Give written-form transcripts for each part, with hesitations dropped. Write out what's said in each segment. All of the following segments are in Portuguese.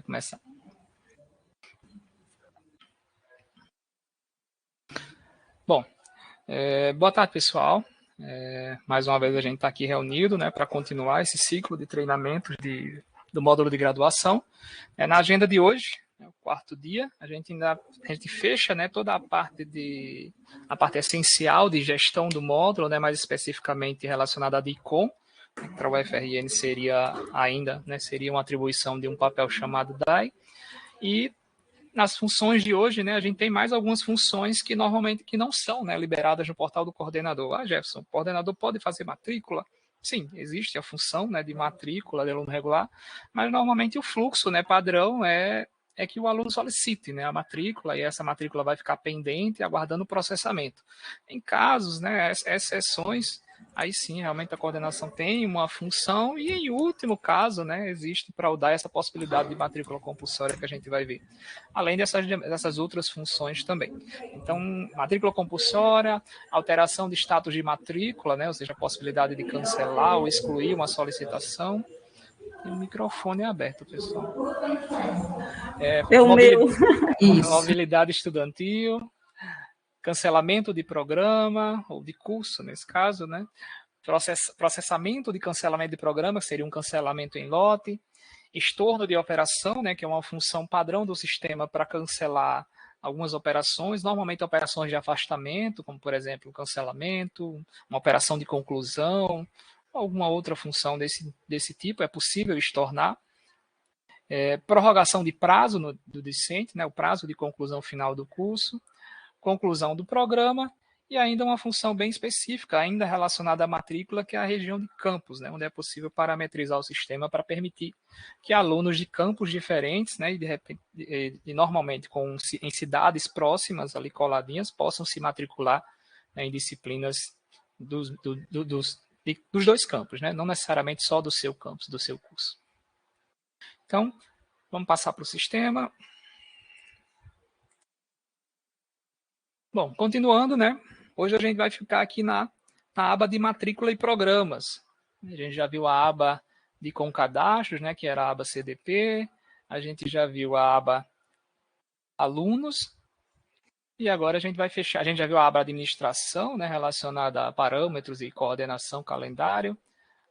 começar. Bom, boa tarde, pessoal. Mais uma vez a gente está aqui reunido, né, para continuar esse ciclo de treinamentos do módulo de graduação. Na agenda de hoje, o quarto dia, a gente fecha, né, toda a parte essencial de gestão do módulo, né, mais especificamente relacionada a DICOM. Para o UFRN seria uma atribuição de um papel chamado DAI. E nas funções de hoje, né, a gente tem mais algumas funções que normalmente não são, né, liberadas no portal do coordenador. Jefferson, o coordenador pode fazer matrícula? Sim, existe a função, né, de matrícula de aluno regular, mas normalmente o fluxo, né, padrão é que o aluno solicite, né, a matrícula, e essa matrícula vai ficar pendente, aguardando o processamento. Em casos, né, exceções, aí sim, realmente a coordenação tem uma função, e em último caso, né, existe para o DAI essa possibilidade de matrícula compulsória que a gente vai ver, além dessas outras funções também. Então, matrícula compulsória, alteração de status de matrícula, né, ou seja, a possibilidade de cancelar ou excluir uma solicitação. Tem o microfone aberto, pessoal. Mobilidade estudantil, cancelamento de programa, ou de curso, nesse caso, né? Processamento de cancelamento de programa, que seria um cancelamento em lote, estorno de operação, né, que é uma função padrão do sistema para cancelar algumas operações, normalmente operações de afastamento, como, por exemplo, cancelamento, uma operação de conclusão, alguma outra função desse tipo, é possível estornar. Prorrogação de prazo do discente, né, o prazo de conclusão final do curso, conclusão do programa, e ainda uma função bem específica, ainda relacionada à matrícula, que é a região de campus, né, onde é possível parametrizar o sistema para permitir que alunos de campos diferentes, né, e normalmente em cidades próximas, ali coladinhas, possam se matricular, né, em disciplinas dos dois campos, né, não necessariamente só do seu campus, do seu curso. Então, vamos passar para o sistema. Bom, continuando, né? Hoje a gente vai ficar aqui na aba de matrícula e programas. A gente já viu a aba de concadastros, né, que era a aba CDP. A gente já viu a aba alunos. E agora a gente vai fechar. A gente já viu a aba administração, né, relacionada a parâmetros e coordenação, calendário.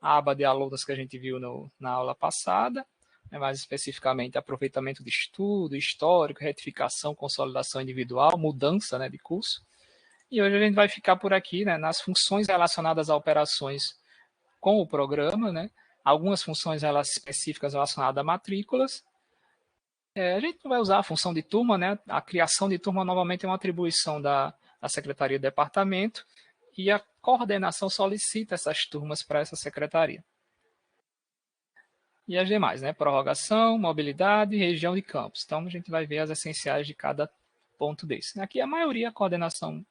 A aba de alunos que a gente viu na aula passada. Mais especificamente aproveitamento de estudo, histórico, retificação, consolidação individual, mudança, né, de curso. E hoje a gente vai ficar por aqui, né, nas funções relacionadas a operações com o programa, né, algumas funções específicas relacionadas a matrículas. A gente não vai usar a função de turma, né, a criação de turma novamente é uma atribuição da Secretaria do Departamento, e a coordenação solicita essas turmas para essa secretaria. E as demais, né? Prorrogação, mobilidade, região de campus. Então, a gente vai ver as essenciais de cada ponto desse. Aqui, a maioria, a coordenação,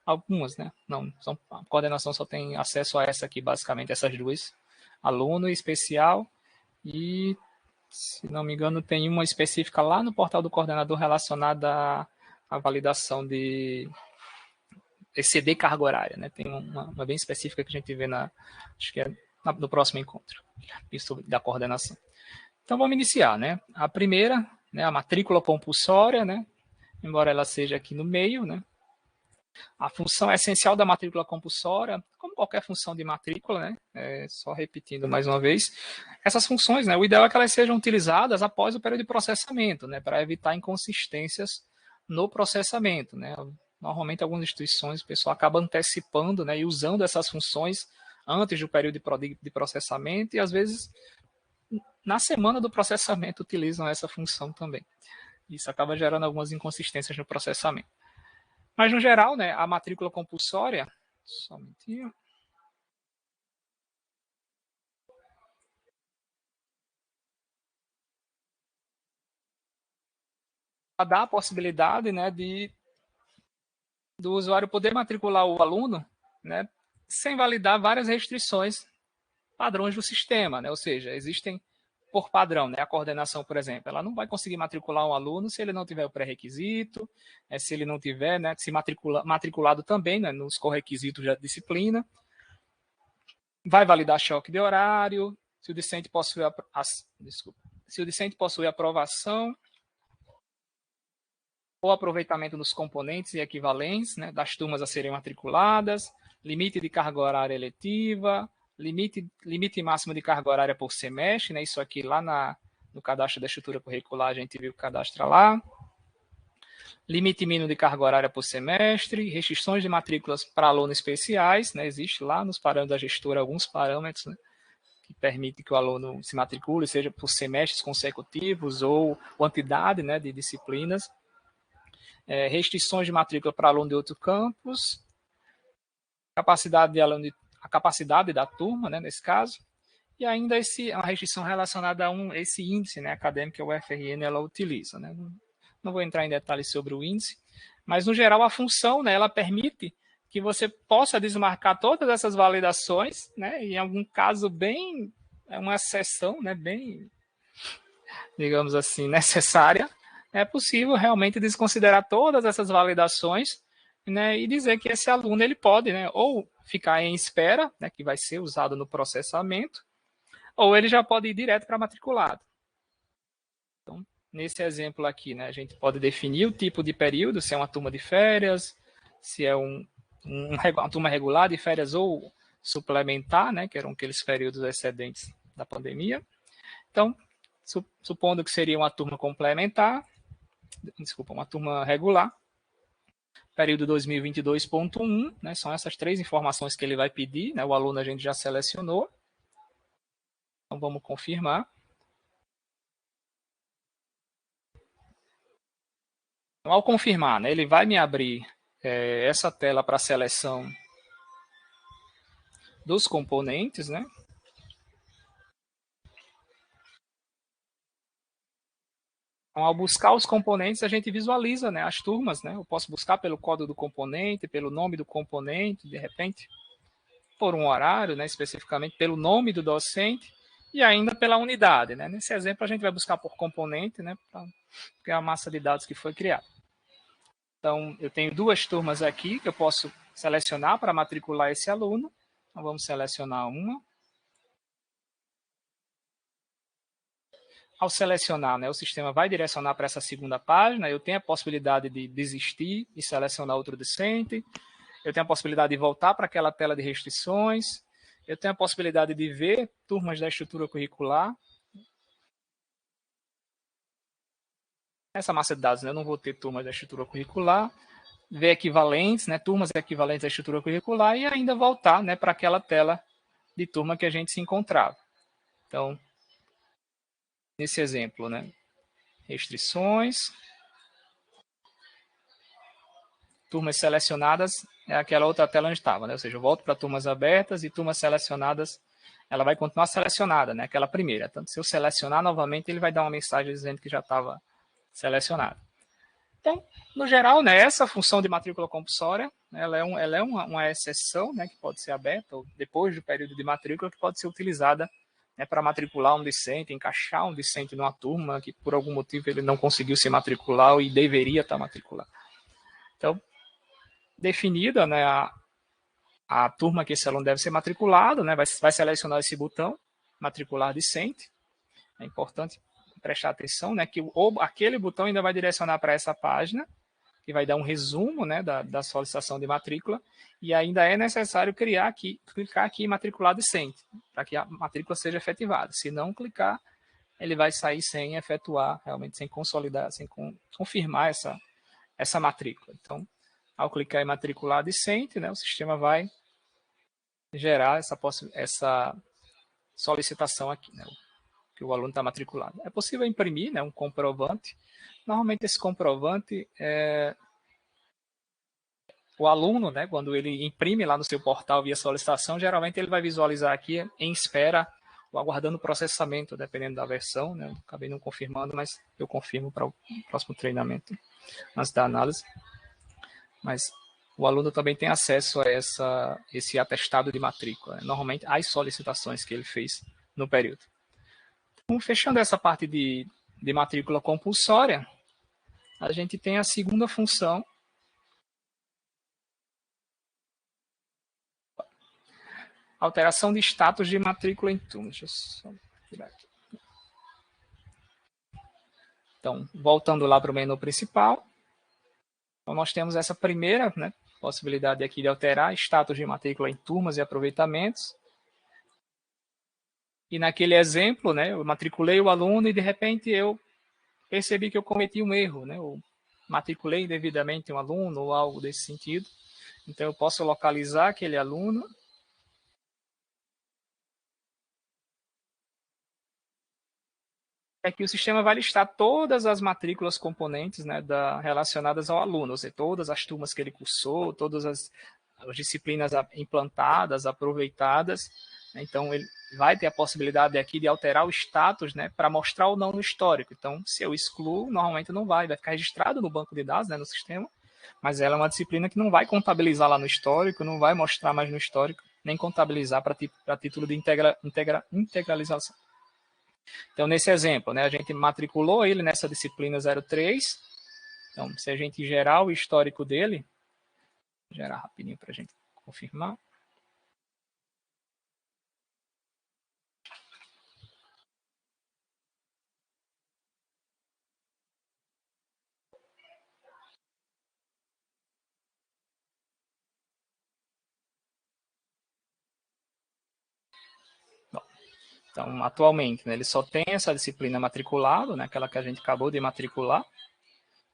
algumas, né? Não, a coordenação só tem acesso a essa aqui, basicamente, essas duas. Aluno especial e, se não me engano, tem uma específica lá no portal do coordenador relacionada à validação de exceder carga horária, né? Tem uma bem específica que a gente vê acho que é no próximo encontro, isso da coordenação. Então, vamos iniciar, né? A primeira, né, a matrícula compulsória, né? Embora ela seja aqui no meio, né? A função essencial da matrícula compulsória, como qualquer função de matrícula, né? Só repetindo mais uma vez, essas funções, né? O ideal é que elas sejam utilizadas após o período de processamento, né? Para evitar inconsistências no processamento, né? Normalmente, algumas instituições, o pessoal acaba antecipando, né, e usando essas funções antes do período de processamento, e às vezes, na semana do processamento, utilizam essa função também. Isso acaba gerando algumas inconsistências no processamento. Mas, no geral, né, a matrícula compulsória... Só um minutinho. Dá a possibilidade, né, do usuário poder matricular o aluno, né, sem validar várias restrições padrões do sistema, né? Ou seja, existem por padrão, né? A coordenação, por exemplo, ela não vai conseguir matricular um aluno se ele não tiver o pré-requisito, se ele não tiver, né, se matriculado também, né, nos correquisitos da disciplina, vai validar choque de horário, se o discente possui se o discente possui aprovação ou aproveitamento dos componentes e equivalentes, né, das turmas a serem matriculadas, limite de carga horária eletiva, limite máximo de carga horária por semestre, né, isso aqui lá no cadastro da estrutura curricular, a gente viu que cadastra lá, limite mínimo de carga horária por semestre, restrições de matrículas para alunos especiais, né, existe lá nos parâmetros da gestora alguns parâmetros, né, que permitem que o aluno se matricule, seja por semestres consecutivos ou quantidade, né, de disciplinas, restrições de matrícula para aluno de outro campus, capacidade de aluno a capacidade da turma, né, nesse caso, e ainda uma restrição relacionada a esse índice, né, acadêmico que o UFRN ela utiliza. Né? Não vou entrar em detalhes sobre o índice, mas no geral a função, né, ela permite que você possa desmarcar todas essas validações, né, e em algum caso bem, uma exceção, né, bem, digamos assim, necessária, é possível realmente desconsiderar todas essas validações, né, e dizer que esse aluno ele pode, né, ou ficar em espera, né, que vai ser usado no processamento, ou ele já pode ir direto para matriculado. Então, nesse exemplo aqui, né, a gente pode definir o tipo de período, se é uma turma de férias, se é uma turma regular de férias ou suplementar, né, que eram aqueles períodos excedentes da pandemia. Então, supondo que seria uma turma complementar, desculpa, uma turma regular, período 2022.1, né, são essas três informações que ele vai pedir, né, o aluno a gente já selecionou. Então, vamos confirmar. Então, ao confirmar, né, ele vai me abrir essa tela para seleção dos componentes, né? Então, ao buscar os componentes, a gente visualiza, né, as turmas, né? Eu posso buscar pelo código do componente, pelo nome do componente, de repente, por um horário, né, especificamente pelo nome do docente e ainda pela unidade, né? Nesse exemplo, a gente vai buscar por componente, né, porque é a massa de dados que foi criada. Então, eu tenho duas turmas aqui que eu posso selecionar para matricular esse aluno. Então, vamos selecionar uma. Ao selecionar, né, o sistema vai direcionar para essa segunda página. Eu tenho a possibilidade de desistir e selecionar outro discente. Eu tenho a possibilidade de voltar para aquela tela de restrições. Eu tenho a possibilidade de ver turmas da estrutura curricular. Nessa massa de dados, né, eu não vou ter turmas da estrutura curricular. Ver equivalentes, né, turmas equivalentes à estrutura curricular e ainda voltar, né, para aquela tela de turma que a gente se encontrava. Então, nesse exemplo, né, restrições, turmas selecionadas é aquela outra tela onde estava, né? Ou seja, eu volto para turmas abertas e turmas selecionadas, ela vai continuar selecionada, né? Aquela primeira. Tanto se eu selecionar novamente, ele vai dar uma mensagem dizendo que já estava selecionado. Então, no geral, né, essa função de matrícula compulsória, ela é uma exceção, né, que pode ser aberta ou depois do período de matrícula, que pode ser utilizada, né, para matricular um discente, encaixar um discente numa turma que por algum motivo ele não conseguiu se matricular e deveria estar matriculado. Então, definida, né, a turma que esse aluno deve ser matriculado, né, vai selecionar esse botão, matricular discente. É importante prestar atenção, né, que aquele botão ainda vai direcionar para essa página, que vai dar um resumo, né, da solicitação de matrícula, e ainda é necessário clicar aqui em matricular discente, para que a matrícula seja efetivada. Se não clicar, ele vai sair sem efetuar, realmente sem consolidar, sem confirmar essa matrícula. Então, ao clicar em matricular discente, né, o sistema vai gerar essa solicitação aqui, né, que o aluno está matriculado. É possível imprimir, né, um comprovante. Normalmente esse comprovante o aluno, né, quando ele imprime lá no seu portal via solicitação, geralmente ele vai visualizar aqui em espera, ou aguardando o processamento, dependendo da versão, né, acabei não confirmando, mas eu confirmo para o próximo treinamento, antes da análise. Mas o aluno também tem acesso a esse atestado de matrícula, né, normalmente as solicitações que ele fez no período. Então, fechando essa parte de matrícula compulsória, a gente tem a segunda função, alteração de status de matrícula em turma. Deixa eu só tirar aqui. Então, voltando lá para o menu principal, então nós temos essa primeira, né, possibilidade aqui de alterar status de matrícula em turmas e aproveitamentos. E naquele exemplo, né, eu matriculei o aluno e de repente eu percebi que eu cometi um erro, né, eu matriculei indevidamente um aluno ou algo desse sentido. Então eu posso localizar aquele aluno. É que o sistema vai listar todas as matrículas componentes, né, relacionadas ao aluno, ou seja, todas as turmas que ele cursou, todas as disciplinas implantadas, aproveitadas. Então, ele vai ter a possibilidade aqui de alterar o status, né, para mostrar ou não no histórico. Então, se eu excluo, normalmente não vai ficar registrado no banco de dados, né, no sistema, mas ela é uma disciplina que não vai contabilizar lá no histórico, não vai mostrar mais no histórico, nem contabilizar para título de integralização. Então, nesse exemplo, né, a gente matriculou ele nessa disciplina 03. Então, se a gente gerar o histórico dele, vou gerar rapidinho para a gente confirmar. Bom, então, atualmente, né, ele só tem essa disciplina matriculado, né, aquela que a gente acabou de matricular.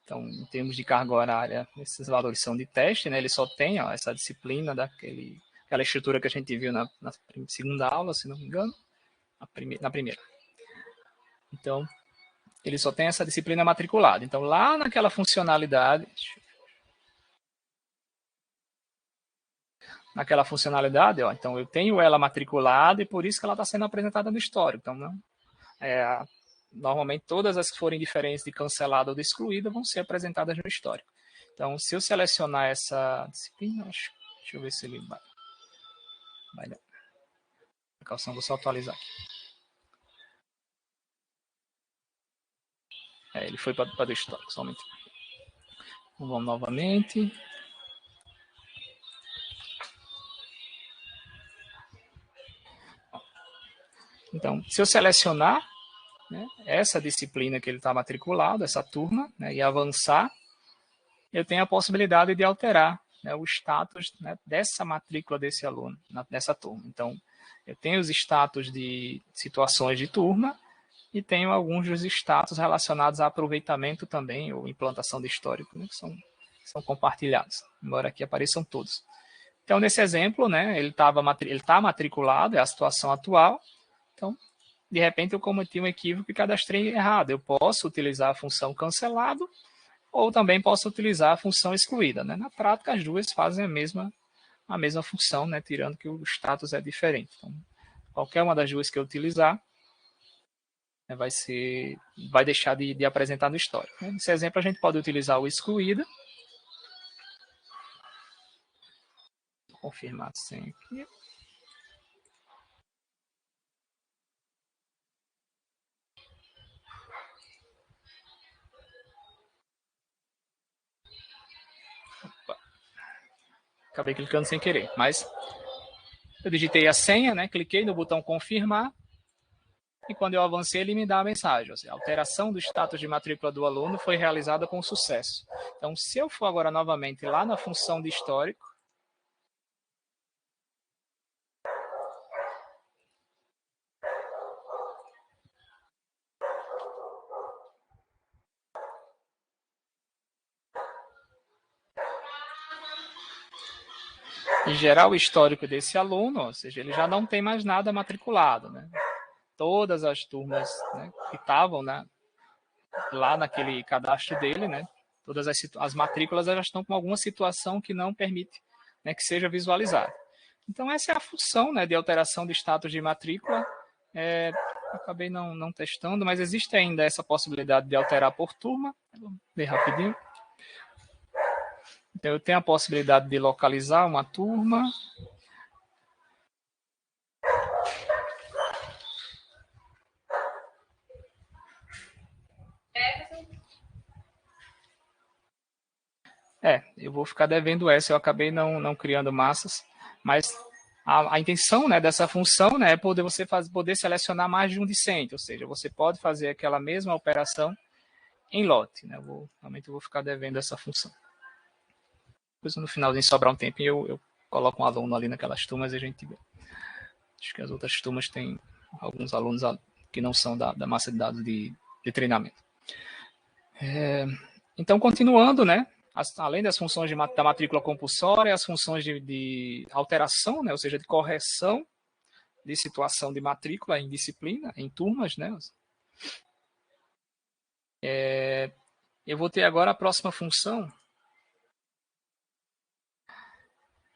Então, em termos de carga horária, esses valores são de teste, né? Ele só tem essa disciplina aquela estrutura que a gente viu na segunda aula, se não me engano, na primeira. Então, ele só tem essa disciplina matriculada. Então, lá naquela funcionalidade, ó, então eu tenho ela matriculada e por isso que ela está sendo apresentada no histórico. Então, não, normalmente todas as que forem diferentes de cancelada ou de excluída vão ser apresentadas no histórico. Então, se eu selecionar essa disciplina, deixa eu ver se ele vai dar. Calção, vou só atualizar aqui. Ele foi para o histórico, somente. Então, vamos novamente. Então, se eu selecionar, né, essa disciplina que ele está matriculado, essa turma, né, e avançar, eu tenho a possibilidade de alterar, né, o status, né, dessa matrícula desse aluno, nessa turma. Então, eu tenho os status de situações de turma e tenho alguns dos status relacionados a aproveitamento também, ou implantação de histórico, né, que são compartilhados, embora aqui apareçam todos. Então, nesse exemplo, né, ele está matriculado, é a situação atual. Então, de repente, eu cometi um equívoco e cadastrei errado. Eu posso utilizar a função cancelado ou também posso utilizar a função excluída. Né? Na prática, as duas fazem a mesma função, né? Tirando que o status é diferente. Então, qualquer uma das duas que eu utilizar, né, vai deixar de apresentar no histórico. Né? Nesse exemplo, a gente pode utilizar o excluída. Vou confirmar sempre. Acabei clicando sem querer, mas eu digitei a senha, né? Cliquei no botão confirmar e quando eu avancei ele me dá a mensagem, ou seja, a alteração do status de matrícula do aluno foi realizada com sucesso. Então, se eu for agora novamente lá na função de histórico, e gerar o histórico desse aluno, ou seja, ele já não tem mais nada matriculado, né? Todas as turmas, né, que estavam, né, lá naquele cadastro dele, né, todas as matrículas elas estão com alguma situação que não permite, né, que seja visualizada. Então, essa é a função, né, de alteração de status de matrícula. Acabei não testando, mas existe ainda essa possibilidade de alterar por turma. Vou ver rapidinho. Então, eu tenho a possibilidade de localizar uma turma. Eu vou ficar devendo essa, eu acabei não criando massas, mas a intenção, né, dessa função, né, é poder selecionar mais de um discente, ou seja, você pode fazer aquela mesma operação em lote, né? Realmente eu vou ficar devendo essa função. Depois no finalzinho sobrar um tempo eu coloco um aluno ali naquelas turmas e a gente vê. Acho que as outras turmas têm alguns alunos que não são da massa de dados de treinamento. Então, continuando, né? Além das funções da matrícula compulsória, as funções de alteração, né? Ou seja, de correção de situação de matrícula em disciplina, em turmas, né? Eu vou ter agora a próxima função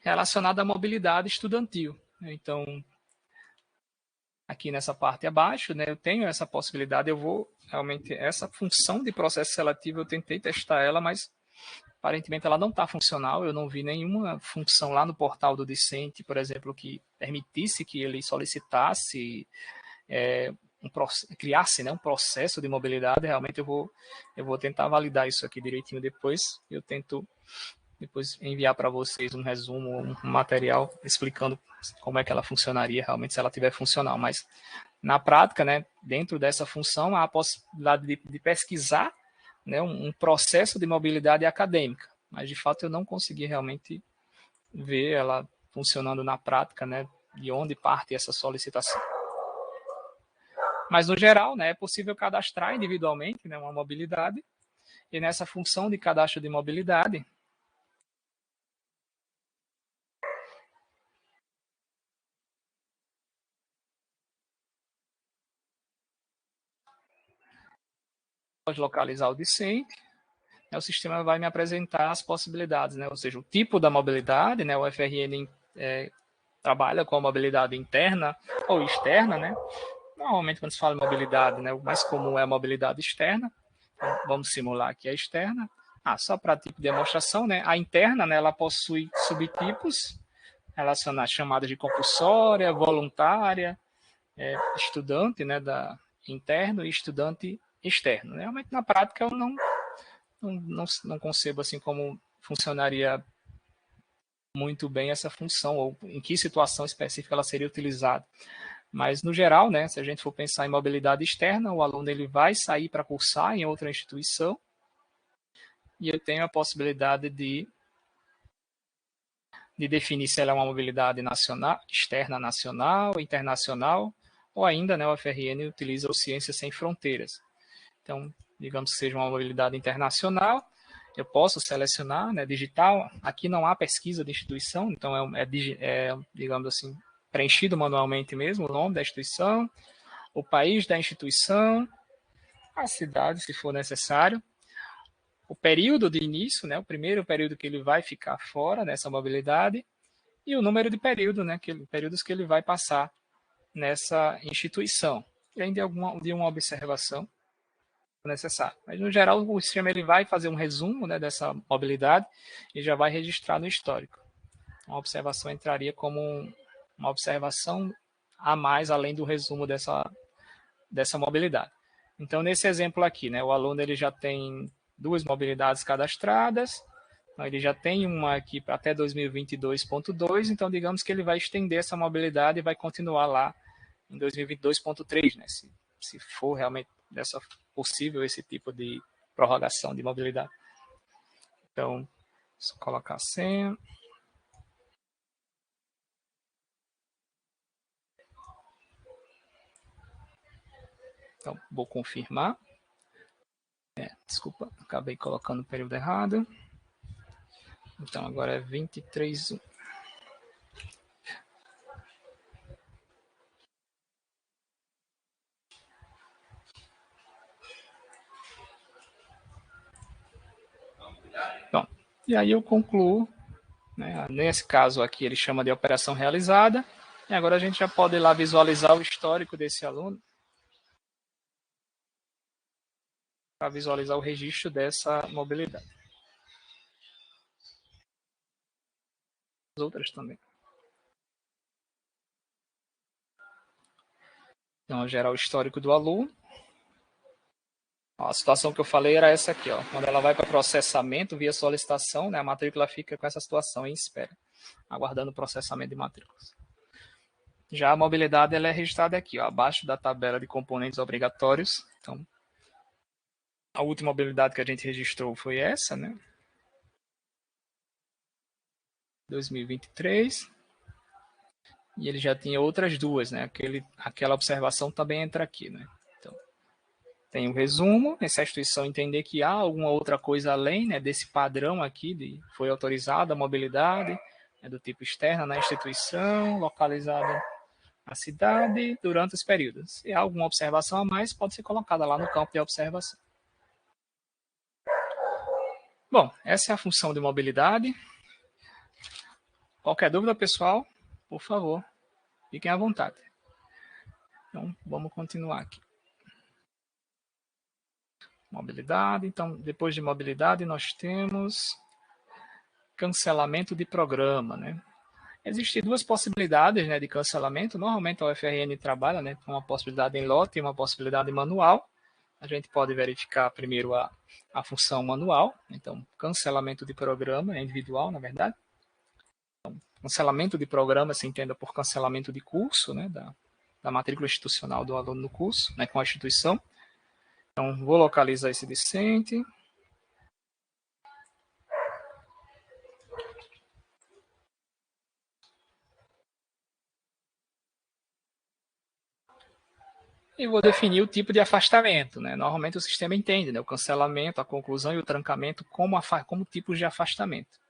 relacionada à mobilidade estudantil. Então, aqui nessa parte abaixo, né, eu tenho essa possibilidade, eu vou realmente, essa função de processo seletivo, eu tentei testar ela, mas aparentemente ela não está funcional, eu não vi nenhuma função lá no portal do discente, por exemplo, que permitisse que ele solicitasse, criasse, né, um processo de mobilidade. Realmente eu vou tentar validar isso aqui direitinho depois, eu tento depois enviar para vocês um resumo, um material explicando como é que ela funcionaria realmente se ela tiver funcional. Mas na prática, né, dentro dessa função, há a possibilidade de pesquisar, né, um processo de mobilidade acadêmica. Mas de fato eu não consegui realmente ver ela funcionando na prática, né, de onde parte essa solicitação. Mas no geral, né, é possível cadastrar individualmente, né, uma mobilidade, e nessa função de cadastro de mobilidade, pode localizar o discente, né, o sistema vai me apresentar as possibilidades, né, ou seja, o tipo da mobilidade, né, o FRN trabalha com a mobilidade interna ou externa, né? Normalmente quando se fala em mobilidade, né, o mais comum é a mobilidade externa. Então, vamos simular aqui a externa. Só para tipo de demonstração, né? A interna, né, ela possui subtipos relacionados chamadas de compulsória, voluntária, estudante, né, interno e estudante externo. Realmente na prática eu não concebo assim como funcionaria muito bem essa função ou em que situação específica ela seria utilizada. Mas no geral, né, se a gente for pensar em mobilidade externa, o aluno ele vai sair para cursar em outra instituição e eu tenho a possibilidade de definir se ela é uma mobilidade nacional, externa nacional, internacional, ou ainda, né, o FRN utiliza o Ciências Sem Fronteiras. Então, digamos que seja uma mobilidade internacional, eu posso selecionar, né, digital. Aqui não há pesquisa de instituição, então digamos assim, preenchido manualmente mesmo o nome da instituição, o país da instituição, a cidade, se for necessário, o período de início, né, o primeiro período que ele vai ficar fora dessa mobilidade, e o número de períodos que ele vai passar nessa instituição. E ainda de uma observação necessária. Mas, no geral, o sistema ele vai fazer um resumo, né, dessa mobilidade e já vai registrar no histórico. Uma observação entraria como uma observação a mais, além do resumo dessa mobilidade. Então, nesse exemplo aqui, né, o aluno ele já tem 2 mobilidades cadastradas, então ele já tem uma aqui até 2022.2, então digamos que ele vai estender essa mobilidade e vai continuar lá em 2022.3, né, se for realmente possível esse tipo de prorrogação de mobilidade. Então, só colocar a senha. Então, vou confirmar. Desculpa, acabei colocando o período errado. Então, agora é 23. Bom, e aí eu concluo, né? Nesse caso aqui ele chama de operação realizada, e agora a gente já pode ir lá visualizar o histórico desse aluno, para visualizar o registro dessa mobilidade. As outras também. Então, gerar o histórico do aluno. A situação que eu falei era essa aqui, ó. Quando ela vai para processamento via solicitação, né, a matrícula fica com essa situação em espera, aguardando o processamento de matrículas. Já a mobilidade ela é registrada aqui, ó, abaixo da tabela de componentes obrigatórios. Então, A última mobilidade que a gente registrou foi essa, né? 2023. E ele já tinha outras duas, né? Aquela observação também entra aqui, né? Então, tem o resumo, se a instituição entender que há alguma outra coisa além, né, desse padrão aqui, foi autorizada a mobilidade, né, do tipo externa na instituição, localizada na cidade, durante os períodos. Se há alguma observação a mais, pode ser colocada lá no campo de observação. Bom, essa é a função de mobilidade. Qualquer dúvida, pessoal, por favor, fiquem à vontade. Então, vamos continuar aqui. Mobilidade. Então, depois de mobilidade, nós temos cancelamento de programa, né? Existem duas possibilidades, né, de cancelamento. Normalmente a UFRN trabalha, né, com uma possibilidade em lote e uma possibilidade manual. A gente pode verificar primeiro a função manual. Então, cancelamento de programa é individual, na verdade. Então, cancelamento de programa se entenda por cancelamento de curso, né, da matrícula institucional do aluno no curso, né, com a instituição. Então, vou localizar esse discente. E vou definir o tipo de afastamento, né? Normalmente o sistema entende, né, o cancelamento, a conclusão e o trancamento como tipos de afastamento.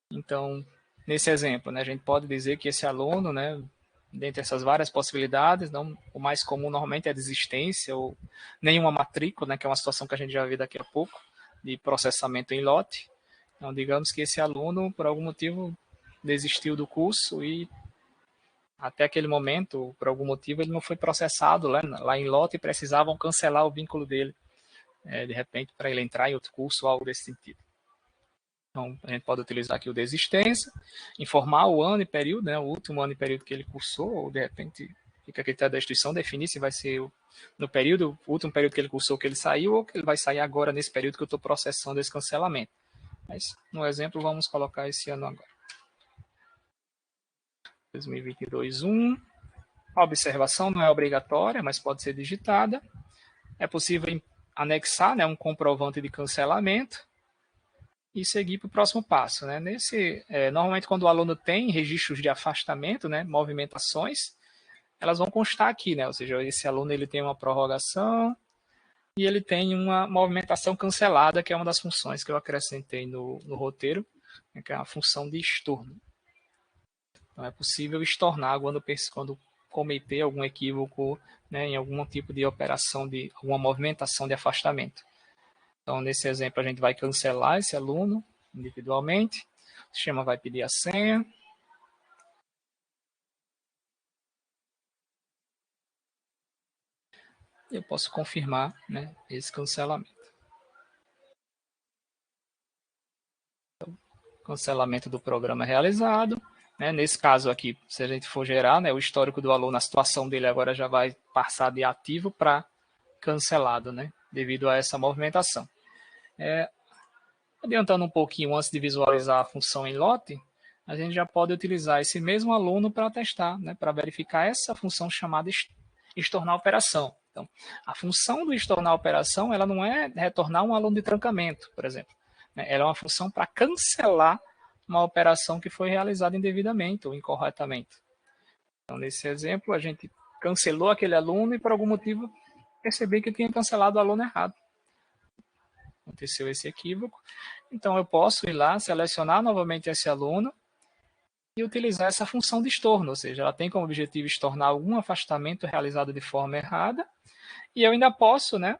Então, nesse exemplo, né, a gente pode dizer que esse aluno, né, dentre essas várias possibilidades, não, o mais comum normalmente é a desistência ou nenhuma matrícula, né, que é uma situação que a gente já vai ver daqui a pouco, de processamento em lote. Então, digamos que esse aluno, por algum motivo, desistiu do curso e até aquele momento, por algum motivo, ele não foi processado lá em lote e precisavam cancelar o vínculo dele, de repente, para ele entrar em outro curso ou algo desse sentido. Então, a gente pode utilizar aqui o desistência, informar o ano e período, né, o último ano e período que ele cursou, ou de repente fica a critério da instituição definir se vai ser no período, o último período que ele cursou que ele saiu, ou que ele vai sair agora nesse período que eu estou processando esse cancelamento. Mas, no exemplo, vamos colocar esse ano agora. 2022-1. A observação não é obrigatória, mas pode ser digitada. É possível anexar, né, um comprovante de cancelamento e seguir para o próximo passo, né? Normalmente, quando o aluno tem registros de afastamento, né, movimentações, elas vão constar aqui, né? Ou seja, esse aluno ele tem uma prorrogação e ele tem uma movimentação cancelada, que é uma das funções que eu acrescentei no roteiro, né, que é a função de estorno. Então, é possível estornar quando cometer algum equívoco, né, em algum tipo de operação, de alguma movimentação de afastamento. Então, nesse exemplo, a gente vai cancelar esse aluno individualmente. O sistema vai pedir a senha. Eu posso confirmar, né, esse cancelamento. Então, cancelamento do programa realizado. Né, nesse caso aqui, se a gente for gerar, né, o histórico do aluno, a situação dele agora já vai passar de ativo para cancelado, né, devido a essa movimentação. Adiantando um pouquinho antes de visualizar a função em lote, a gente já pode utilizar esse mesmo aluno para testar, né, para verificar essa função chamada estornar operação. Então, a função do estornar operação, ela não é retornar um aluno de trancamento, por exemplo. Ela é uma função para cancelar uma operação que foi realizada indevidamente ou incorretamente. Então, nesse exemplo, a gente cancelou aquele aluno e, por algum motivo, percebi que tinha cancelado o aluno errado. Aconteceu esse equívoco. Então, eu posso ir lá, selecionar novamente esse aluno e utilizar essa função de estorno, ou seja, ela tem como objetivo estornar algum afastamento realizado de forma errada, e eu ainda posso, né,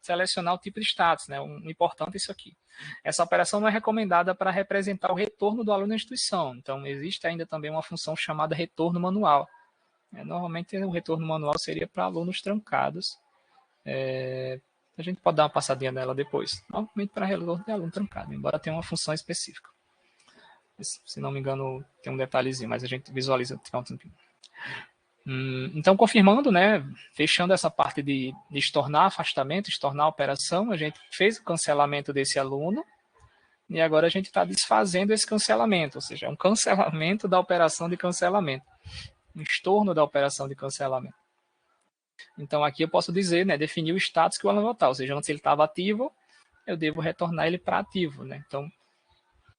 selecionar o tipo de status, né, importante isso aqui. Essa operação não é recomendada para representar o retorno do aluno na instituição, então existe ainda também uma função chamada retorno manual. Normalmente o retorno manual seria para alunos trancados, a gente pode dar uma passadinha nela depois. Normalmente para retorno de aluno trancado, embora tenha uma função específica. Se não me engano, tem um detalhezinho, mas a gente visualiza. Então, confirmando, né, fechando essa parte de estornar afastamento, estornar a operação, a gente fez o cancelamento desse aluno e agora a gente está desfazendo esse cancelamento, ou seja, um cancelamento da operação de cancelamento, um estorno da operação de cancelamento. Então, aqui eu posso dizer, né, definir o status que o aluno vai voltar, ou seja, antes ele estava ativo, eu devo retornar ele para ativo, né? Então,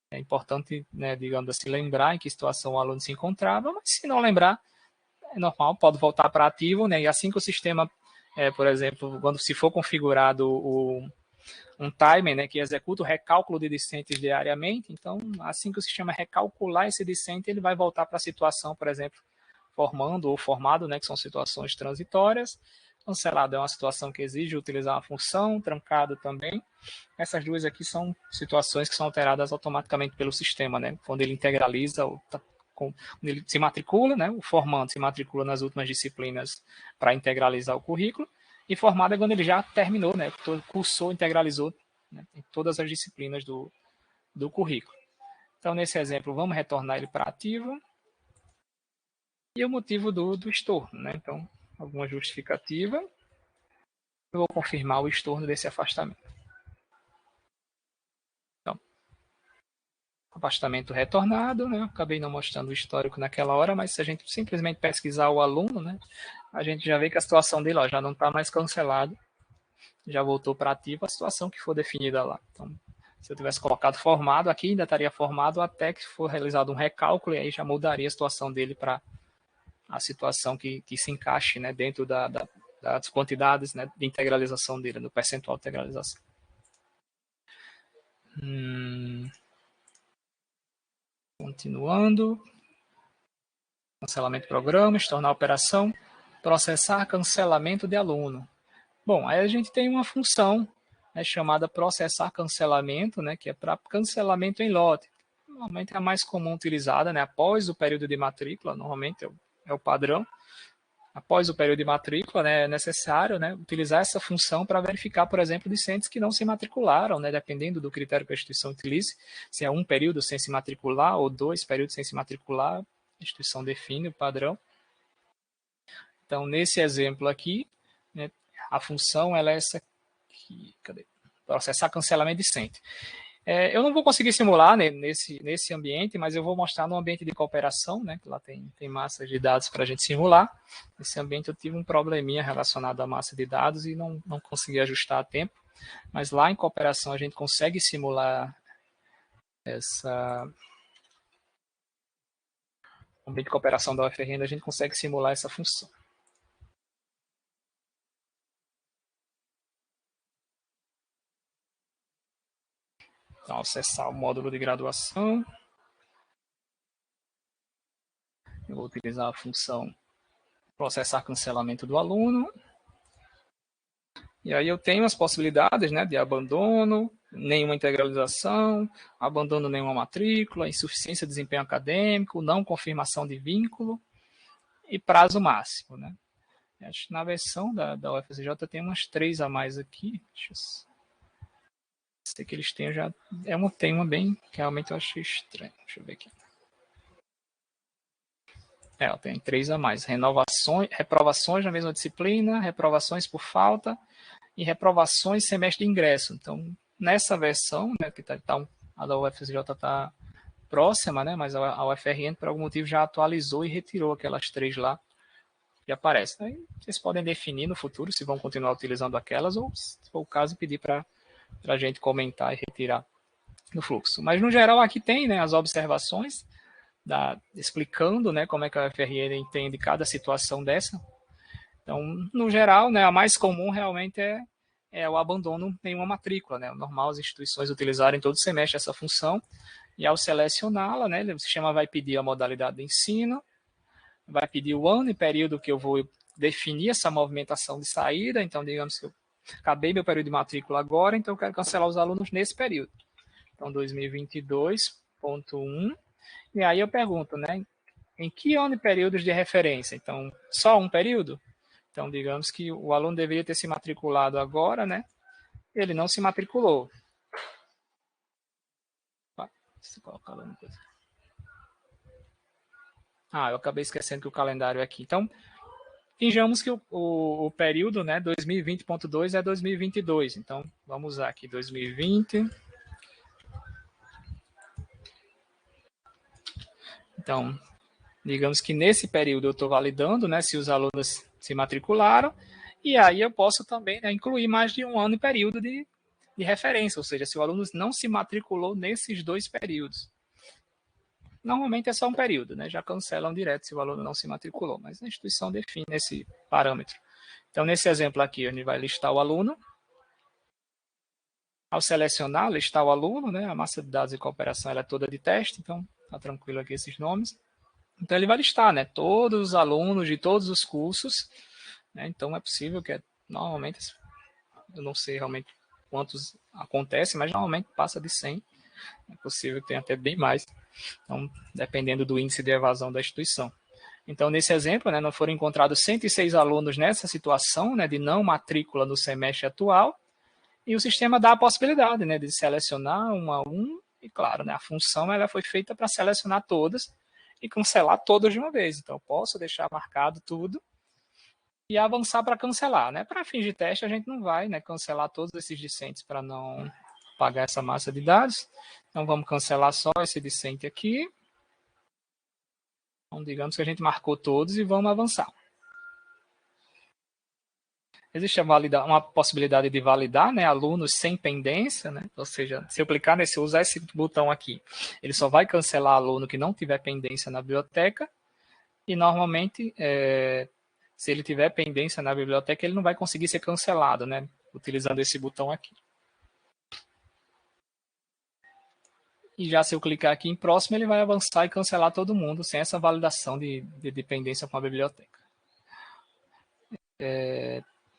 é importante, né, digamos assim, lembrar em que situação o aluno se encontrava, mas se não lembrar, é normal, pode voltar para ativo, né? E assim que o sistema, por exemplo, quando se for configurado um timer, né, que executa o recálculo de discentes diariamente, então, assim que o sistema recalcular esse discente, ele vai voltar para a situação, por exemplo, formando ou formado, né, que são situações transitórias. Cancelado é uma situação que exige utilizar uma função, trancado também. Essas duas aqui são situações que são alteradas automaticamente pelo sistema, né? Quando ele integraliza, quando ele se matricula, né? O formando se matricula nas últimas disciplinas para integralizar o currículo, e formado é quando ele já terminou, né? Cursou, integralizou, né, em todas as disciplinas do currículo. Então, nesse exemplo, vamos retornar ele para ativo. E o motivo do estorno, né? Então, alguma justificativa. Eu vou confirmar o estorno desse afastamento. Então, afastamento retornado, né? Eu acabei não mostrando o histórico naquela hora, mas se a gente simplesmente pesquisar o aluno, né? A gente já vê que a situação dele, ó, já não está mais cancelado, já voltou para ativo a situação que for definida lá. Então, se eu tivesse colocado formado aqui, ainda estaria formado até que for realizado um recálculo, e aí já mudaria a situação dele para a situação que se encaixe, né, dentro das quantidades, né, de integralização dele, do percentual de integralização. Continuando. Cancelamento de programa, tornar a operação, processar cancelamento de aluno. Bom, aí a gente tem uma função, né, chamada processar cancelamento, né, que é para cancelamento em lote. Normalmente é a mais comum utilizada, né, após o período de matrícula, normalmente é o padrão. Após o período de matrícula, né, é necessário, né, utilizar essa função para verificar, por exemplo, discentes que não se matricularam, né, dependendo do critério que a instituição utilize, se é um período sem se matricular ou 2 períodos sem se matricular, a instituição define o padrão. Então, nesse exemplo aqui, né, a função ela é essa aqui, cadê? Processar cancelamento discente. Eu não vou conseguir simular, né, nesse ambiente, mas eu vou mostrar no ambiente de cooperação, né, que lá tem massas de dados para a gente simular. Nesse ambiente eu tive um probleminha relacionado à massa de dados e não consegui ajustar a tempo, mas lá em cooperação a gente consegue simular no ambiente de cooperação da UFRN, a gente consegue simular essa função. Então, acessar o módulo de graduação. Eu vou utilizar a função processar cancelamento do aluno. E aí eu tenho as possibilidades, né, de abandono, nenhuma integralização, abandono nenhuma matrícula, insuficiência de desempenho acadêmico, não confirmação de vínculo e prazo máximo, né? Acho que na versão da UFRJ tem umas 3 a mais aqui. Deixa eu sei que eles têm já. Tem uma bem que realmente eu achei estranho. Deixa eu ver aqui. Tem 3 a mais. Reprovações na mesma disciplina, reprovações por falta e reprovações semestre de ingresso. Então, nessa versão, né, que a da UFRJ está próxima, né, mas a UFRN, por algum motivo, já atualizou e retirou aquelas 3 lá que aparecem. Aí vocês podem definir no futuro se vão continuar utilizando aquelas ou, se for o caso, pedir para a gente comentar e retirar no fluxo. Mas, no geral, aqui tem, né, as observações explicando, né, como é que a UFRN entende cada situação dessa. Então, no geral, né, a mais comum realmente é o abandono em uma matrícula, né? É normal as instituições utilizarem todo semestre essa função, e ao selecioná-la, né, o sistema vai pedir a modalidade de ensino, vai pedir o ano e período que eu vou definir essa movimentação de saída. Então, digamos que eu acabei meu período de matrícula agora, então eu quero cancelar os alunos nesse período. Então, 2022.1, e aí eu pergunto, né, em que ano e períodos de referência? Então, só um período? Então, digamos que o aluno deveria ter se matriculado agora, né? Ele não se matriculou. Eu acabei esquecendo que o calendário é aqui. Então, finjamos que o período, né, 2020.2 é 2022. Então, vamos usar aqui 2020. Então, digamos que nesse período eu estou validando, né, se os alunos se matricularam. E aí eu posso também, né, incluir mais de um ano e período de referência, ou seja, se o aluno não se matriculou nesses 2 períodos. Normalmente é só um período, né? Já cancelam direto se o aluno não se matriculou, mas a instituição define esse parâmetro. Então, nesse exemplo aqui, a gente vai listar o aluno. Ao selecionar, listar o aluno, né? A massa de dados de cooperação ela é toda de teste, então tá tranquilo aqui esses nomes. Então, ele vai listar, né? Todos os alunos de todos os cursos, né? Então, é possível que, normalmente, eu não sei realmente quantos acontecem, mas normalmente passa de 100. É possível que tenha até bem mais. Então, dependendo do índice de evasão da instituição. Então, nesse exemplo, né, não foram encontrados 106 alunos nessa situação, né, de não matrícula no semestre atual, e o sistema dá a possibilidade, né, de selecionar um a um, e claro, né, a função ela foi feita para selecionar todas e cancelar todas de uma vez. Então, eu posso deixar marcado tudo e avançar para cancelar. Né? Para fins de teste, a gente não vai, né, cancelar todos esses discentes para não pagar essa massa de dados. Então, vamos cancelar só esse discente aqui. Então, digamos que a gente marcou todos e vamos avançar. Existe uma possibilidade de validar, né, alunos sem pendência, né? Ou seja, se eu clicar nesse, usar esse botão aqui, ele só vai cancelar aluno que não tiver pendência na biblioteca, e normalmente, se ele tiver pendência na biblioteca, ele não vai conseguir ser cancelado, né, utilizando esse botão aqui. E já se eu clicar aqui em próximo, ele vai avançar e cancelar todo mundo sem essa validação de dependência com a biblioteca.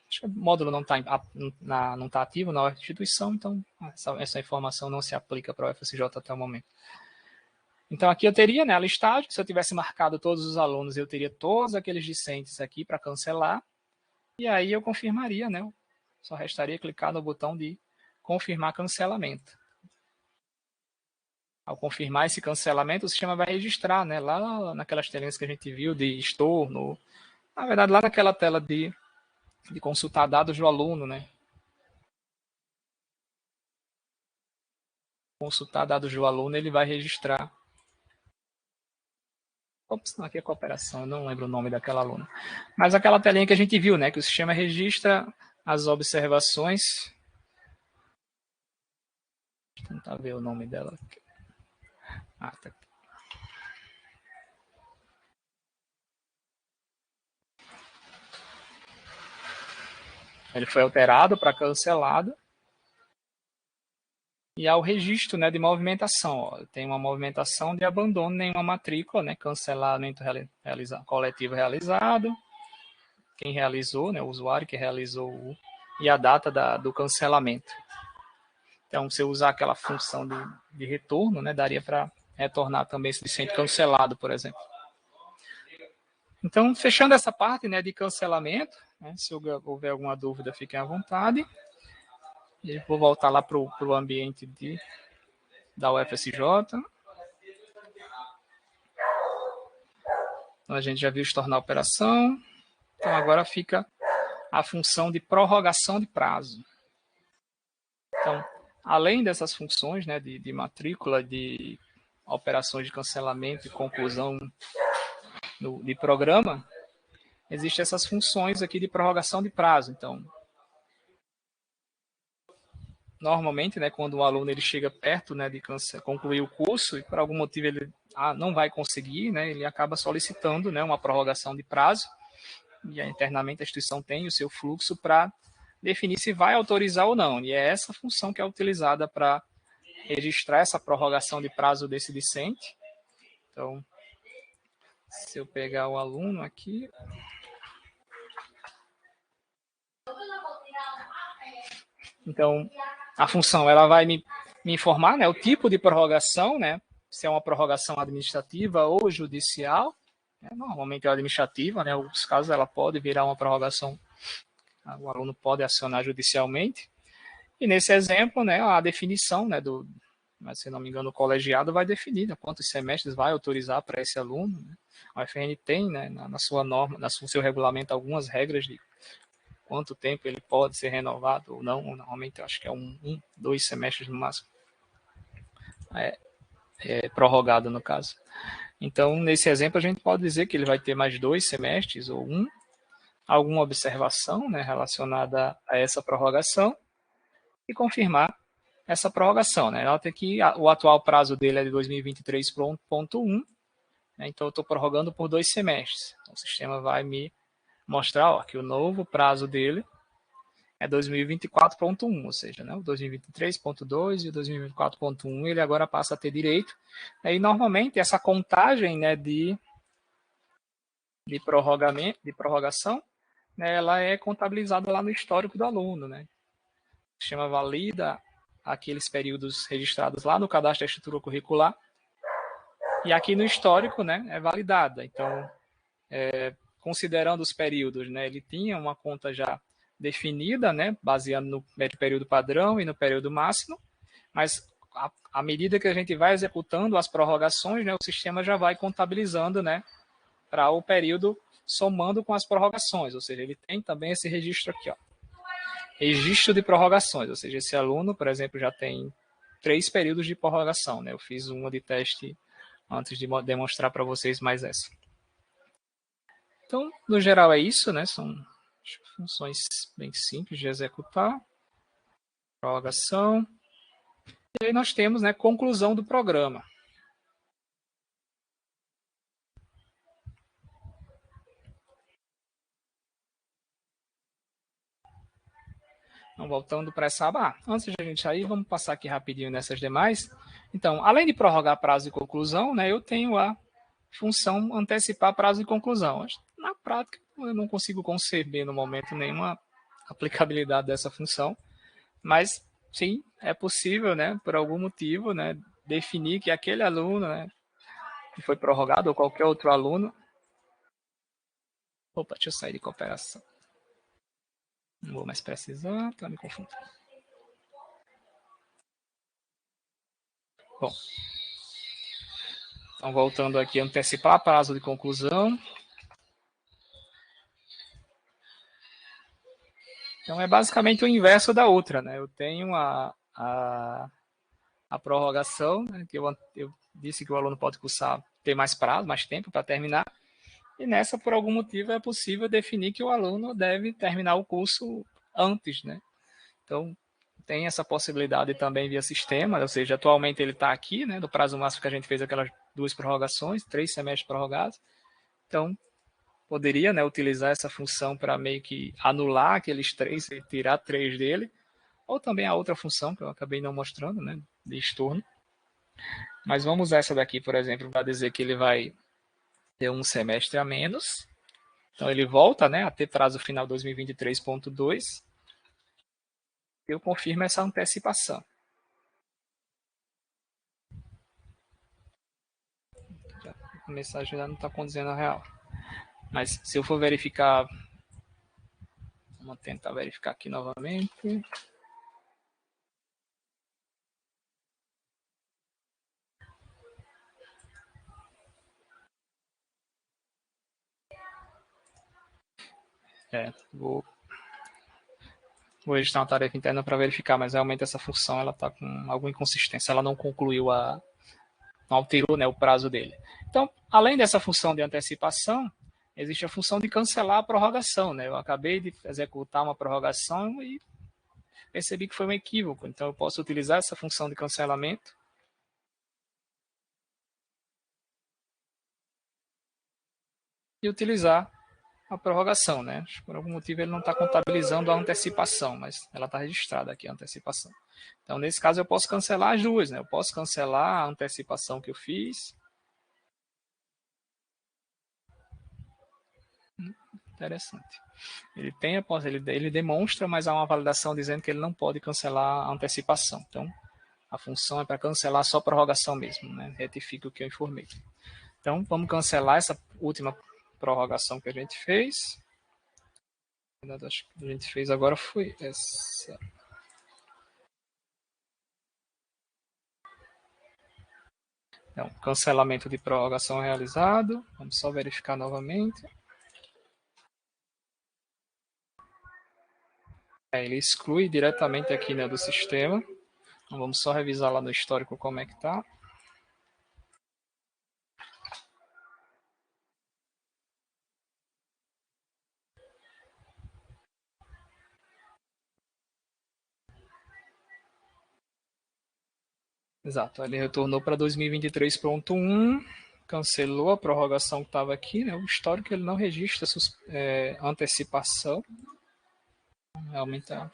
Acho que o módulo não está ativo na instituição, então essa informação não se aplica para o UFSJ até o momento. Então aqui eu teria, né, a listagem, se eu tivesse marcado todos os alunos, eu teria todos aqueles discentes aqui para cancelar, e aí eu confirmaria, né, só restaria clicar no botão de confirmar cancelamento. Ao confirmar esse cancelamento, o sistema vai registrar, né, lá naquelas telinhas que a gente viu de estorno, na verdade lá naquela tela de consultar dados do aluno, né? Consultar dados do aluno, ele vai registrar. Ops, não, aqui é cooperação, eu não lembro o nome daquela aluna. Mas aquela telinha que a gente viu, né? Que o sistema registra as observações. Deixa eu tentar ver o nome dela. Ah, tá aqui. Ele foi alterado para cancelado. E há o registro, né, de movimentação. Ó. Tem uma movimentação de abandono em uma matrícula, né, cancelamento coletivo realizado, quem realizou, né, o usuário que realizou, e a data do cancelamento. Então, se eu usar aquela função de retorno, né, daria para retornar também esse discente cancelado, por exemplo. Então, fechando essa parte, né, de cancelamento, né, se houver alguma dúvida, fiquem à vontade. E vou voltar lá para o ambiente da UFSJ. Então, a gente já viu tornar a operação. Então, agora fica a função de prorrogação de prazo. Então, além dessas funções, né, de matrícula, de operações de cancelamento e conclusão de programa, existem essas funções aqui de prorrogação de prazo. Então, normalmente, né, quando o aluno ele chega perto, né, de concluir o curso e por algum motivo ele não vai conseguir, né, ele acaba solicitando, né, uma prorrogação de prazo, e internamente a instituição tem o seu fluxo para definir se vai autorizar ou não. E é essa função que é utilizada para registrar essa prorrogação de prazo desse discente. Então, se eu pegar o aluno aqui, então a função ela vai me informar, né, o tipo de prorrogação, né, se é uma prorrogação administrativa ou judicial. Né, normalmente é administrativa, né, em alguns casos ela pode virar uma prorrogação, o aluno pode acionar judicialmente. E nesse exemplo, né, a definição, né, mas se não me engano, o colegiado vai definir, né, quantos semestres vai autorizar para esse aluno. Né? A UFRN tem, né, na sua norma, no seu regulamento, algumas regras de quanto tempo ele pode ser renovado ou não. Normalmente, eu acho que é 2 semestres no máximo. Prorrogado, no caso. Então, nesse exemplo, a gente pode dizer que ele vai ter mais 2 semestres ou 1, alguma observação, né, relacionada a essa prorrogação e confirmar essa prorrogação. Né? Nota que o atual prazo dele é de 2023.1, né, então eu estou prorrogando por 2 semestres. Então, o sistema vai me mostrar ó, que o novo prazo dele é 2024.1, ou seja, né, o 2023.2 e o 2024.1 ele agora passa a ter direito. E normalmente essa contagem, né, de prorrogação, né, ela é contabilizada lá no histórico do aluno. Né? O sistema valida aqueles períodos registrados lá no cadastro da estrutura curricular e aqui no histórico, né, é validada. Então, considerando os períodos, né, ele tinha uma conta já definida, né, baseando no período padrão e no período máximo, mas à medida que a gente vai executando as prorrogações, né, o sistema já vai contabilizando, né, para o período somando com as prorrogações, ou seja, ele tem também esse registro aqui, ó, registro de prorrogações, ou seja, esse aluno, por exemplo, já tem 3 períodos de prorrogação, né, eu fiz uma de teste antes de demonstrar para vocês mais essa. Então, no geral é isso, né, são funções bem simples de executar, prorrogação, e aí nós temos, né, conclusão do programa. Então, voltando para essa aba, antes de a gente sair, vamos passar aqui rapidinho nessas demais. Então, além de prorrogar prazo de conclusão, né, eu tenho a função antecipar prazo de conclusão. Na prática, eu não consigo conceber no momento nenhuma aplicabilidade dessa função, mas sim, é possível, né, por algum motivo, né, definir que aquele aluno, né, que foi prorrogado ou qualquer outro aluno. Opa, deixa eu sair de cooperação. Não vou mais precisar, tá me confundindo. Bom, então voltando aqui, antecipar prazo de conclusão. Então é basicamente o inverso da outra, né? Eu tenho a prorrogação, né, que eu disse que o aluno pode cursar, ter mais prazo, mais tempo para terminar, e nessa, por algum motivo, é possível definir que o aluno deve terminar o curso antes, né? Então, tem essa possibilidade também via sistema, ou seja, atualmente ele está aqui, né, no prazo máximo que a gente fez aquelas 2 prorrogações, 3 semestres prorrogados, então poderia, né, utilizar essa função para meio que anular aqueles 3 e tirar 3 dele, ou também a outra função que eu acabei não mostrando, né, de estorno. Mas vamos usar essa daqui, por exemplo, para dizer que ele vai ter um semestre a menos. Então ele volta, né, a ter prazo final 2023.2. Eu confirmo essa antecipação. A mensagem já não está condizendo a real. Mas se eu for verificar, vamos tentar verificar aqui novamente. Vou registrar uma tarefa interna para verificar, mas realmente essa função ela está com alguma inconsistência, ela não concluiu não alterou, né, o prazo dele. Então, além dessa função de antecipação, existe a função de cancelar a prorrogação, né? Eu acabei de executar uma prorrogação e percebi que foi um equívoco, então eu posso utilizar essa função de cancelamento e utilizar a prorrogação, né? Por algum motivo ele não está contabilizando a antecipação, mas ela está registrada aqui a antecipação. Então, nesse caso, eu posso cancelar as duas, né? Eu posso cancelar a antecipação que eu fiz. Interessante. Ele demonstra, mas há uma validação dizendo que ele não pode cancelar a antecipação. Então, a função é para cancelar só a prorrogação mesmo, né? Retifica o que eu informei. Então, vamos cancelar essa última prorrogação que a gente fez. Acho que a gente fez agora foi essa. Então, cancelamento de prorrogação realizado. Vamos só verificar novamente. Ele exclui diretamente aqui, né, do sistema. Então, vamos só revisar lá no histórico como é que está. Exato, ele retornou para 2023.1, cancelou a prorrogação que estava aqui, né? O histórico ele não registra antecipação. Realmente a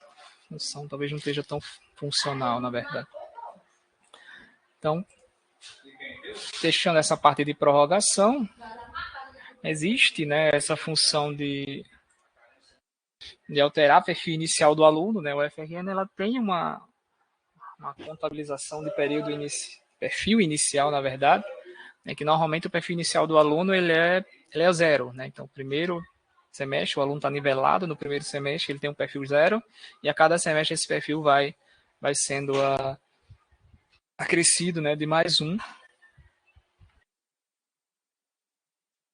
função talvez não esteja tão funcional, na verdade. Então, deixando essa parte de prorrogação, existe, né, essa função de alterar o perfil inicial do aluno, né? O FRN ela tem uma contabilização de perfil inicial, na verdade, né, que normalmente o perfil inicial do aluno ele é zero, né? Então, primeiro semestre o aluno está nivelado, no primeiro semestre ele tem um perfil zero, e a cada semestre esse perfil vai sendo acrescido, né, de mais um.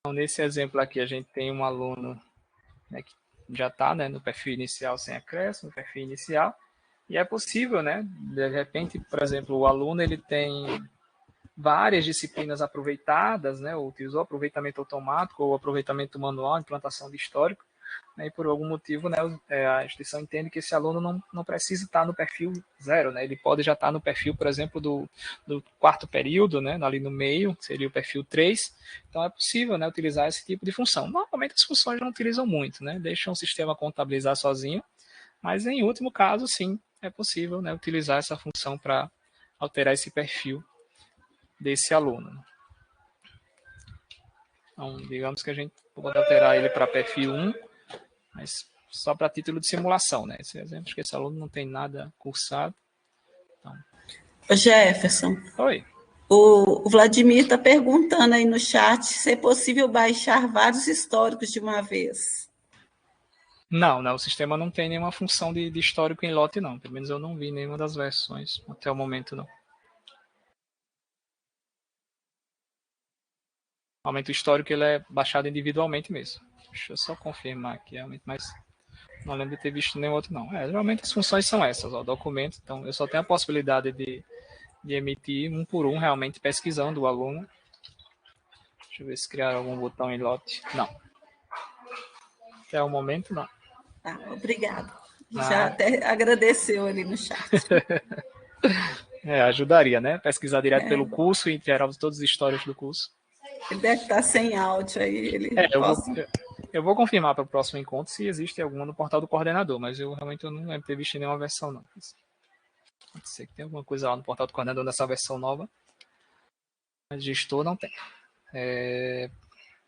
Então, nesse exemplo aqui a gente tem um aluno, né, que já está, né, no perfil inicial sem acréscimo, no perfil inicial, e é possível, né, de repente, por exemplo, o aluno ele tem várias disciplinas aproveitadas, né, ou utilizou aproveitamento automático ou aproveitamento manual, implantação de histórico, né, e por algum motivo, né, a instituição entende que esse aluno não precisa estar no perfil zero, né, ele pode já estar no perfil, por exemplo, do quarto período, né, ali no meio, que seria o perfil 3, então é possível, né, utilizar esse tipo de função. Normalmente as funções não utilizam muito, né, deixam o sistema contabilizar sozinho, mas em último caso, sim, é possível, né, utilizar essa função para alterar esse perfil desse aluno. Então, digamos que a gente pode alterar ele para perfil 1, mas só para título de simulação, né? Esse exemplo, que esse aluno não tem nada cursado. Então... Jefferson. Oi. O Vladimir está perguntando aí no chat se é possível baixar vários históricos de uma vez. Não, o sistema não tem nenhuma função de histórico em lote, não. Pelo menos eu não vi nenhuma das versões até o momento, não. Normalmente o histórico ele é baixado individualmente mesmo. Deixa eu só confirmar aqui, realmente, mas não lembro de ter visto nenhum outro, não. Geralmente as funções são essas, ó, documento. Então eu só tenho a possibilidade de emitir um por um, realmente pesquisando o aluno. Deixa eu ver se criaram algum botão em lote. Não. Até o momento, não. Tá, obrigado. Já até agradeceu ali no chat. Ajudaria, né? Pesquisar direto pelo curso e gerar todos os históricos do curso. Ele deve estar sem áudio aí. Ele eu vou confirmar para o próximo encontro se existe alguma no portal do coordenador, mas eu realmente não lembro ter visto nenhuma versão, não. Pode ser que tenha alguma coisa lá no portal do coordenador nessa versão nova. Mas gestor não tem.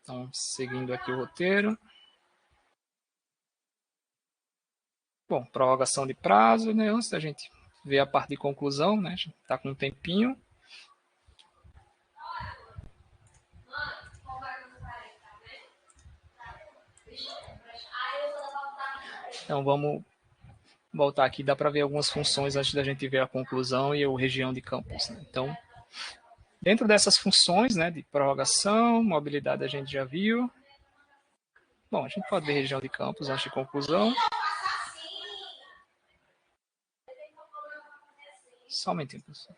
Então, seguindo aqui o roteiro. Bom, prorrogação de prazo, né? Antes da gente ver a parte de conclusão, né? A gente está com um tempinho. Então, vamos voltar aqui. Dá para ver algumas funções antes da gente ver a conclusão e a região de campus. Né? Então, dentro dessas funções, né, de prorrogação, mobilidade a gente já viu. Bom, a gente pode ver região de campus antes de conclusão. Só um momentinho, professor.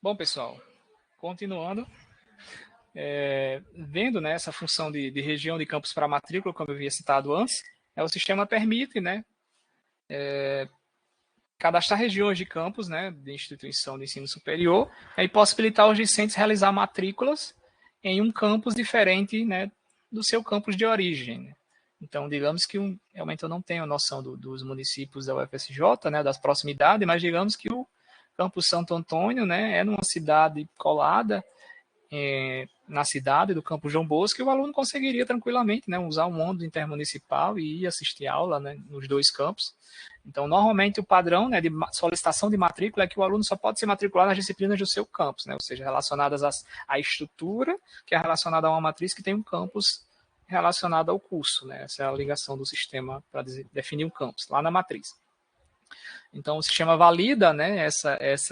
Bom, pessoal, continuando, vendo, né, essa função de região de campus para matrícula, como eu havia citado antes, o sistema permite, né, cadastrar regiões de campus, né, de instituição de ensino superior, e possibilitar aos discentes realizar matrículas em um campus diferente, né, do seu campus de origem. Né? Então, digamos que realmente eu não tenho noção dos municípios da UFSJ, né, das proximidades, mas digamos que o campus Santo Antônio, né, é numa cidade colada na cidade do campus João Bosco, e o aluno conseguiria tranquilamente, né, usar um ônibus intermunicipal e ir assistir aula, né, nos dois campos. Então, normalmente o padrão, né, de solicitação de matrícula é que o aluno só pode se matricular nas disciplinas do seu campus, né, ou seja, relacionadas à estrutura, que é relacionada a uma matriz que tem um campus relacionado ao curso. Né, essa é a ligação do sistema para definir um campus, lá na matriz. Então, o sistema valida, né,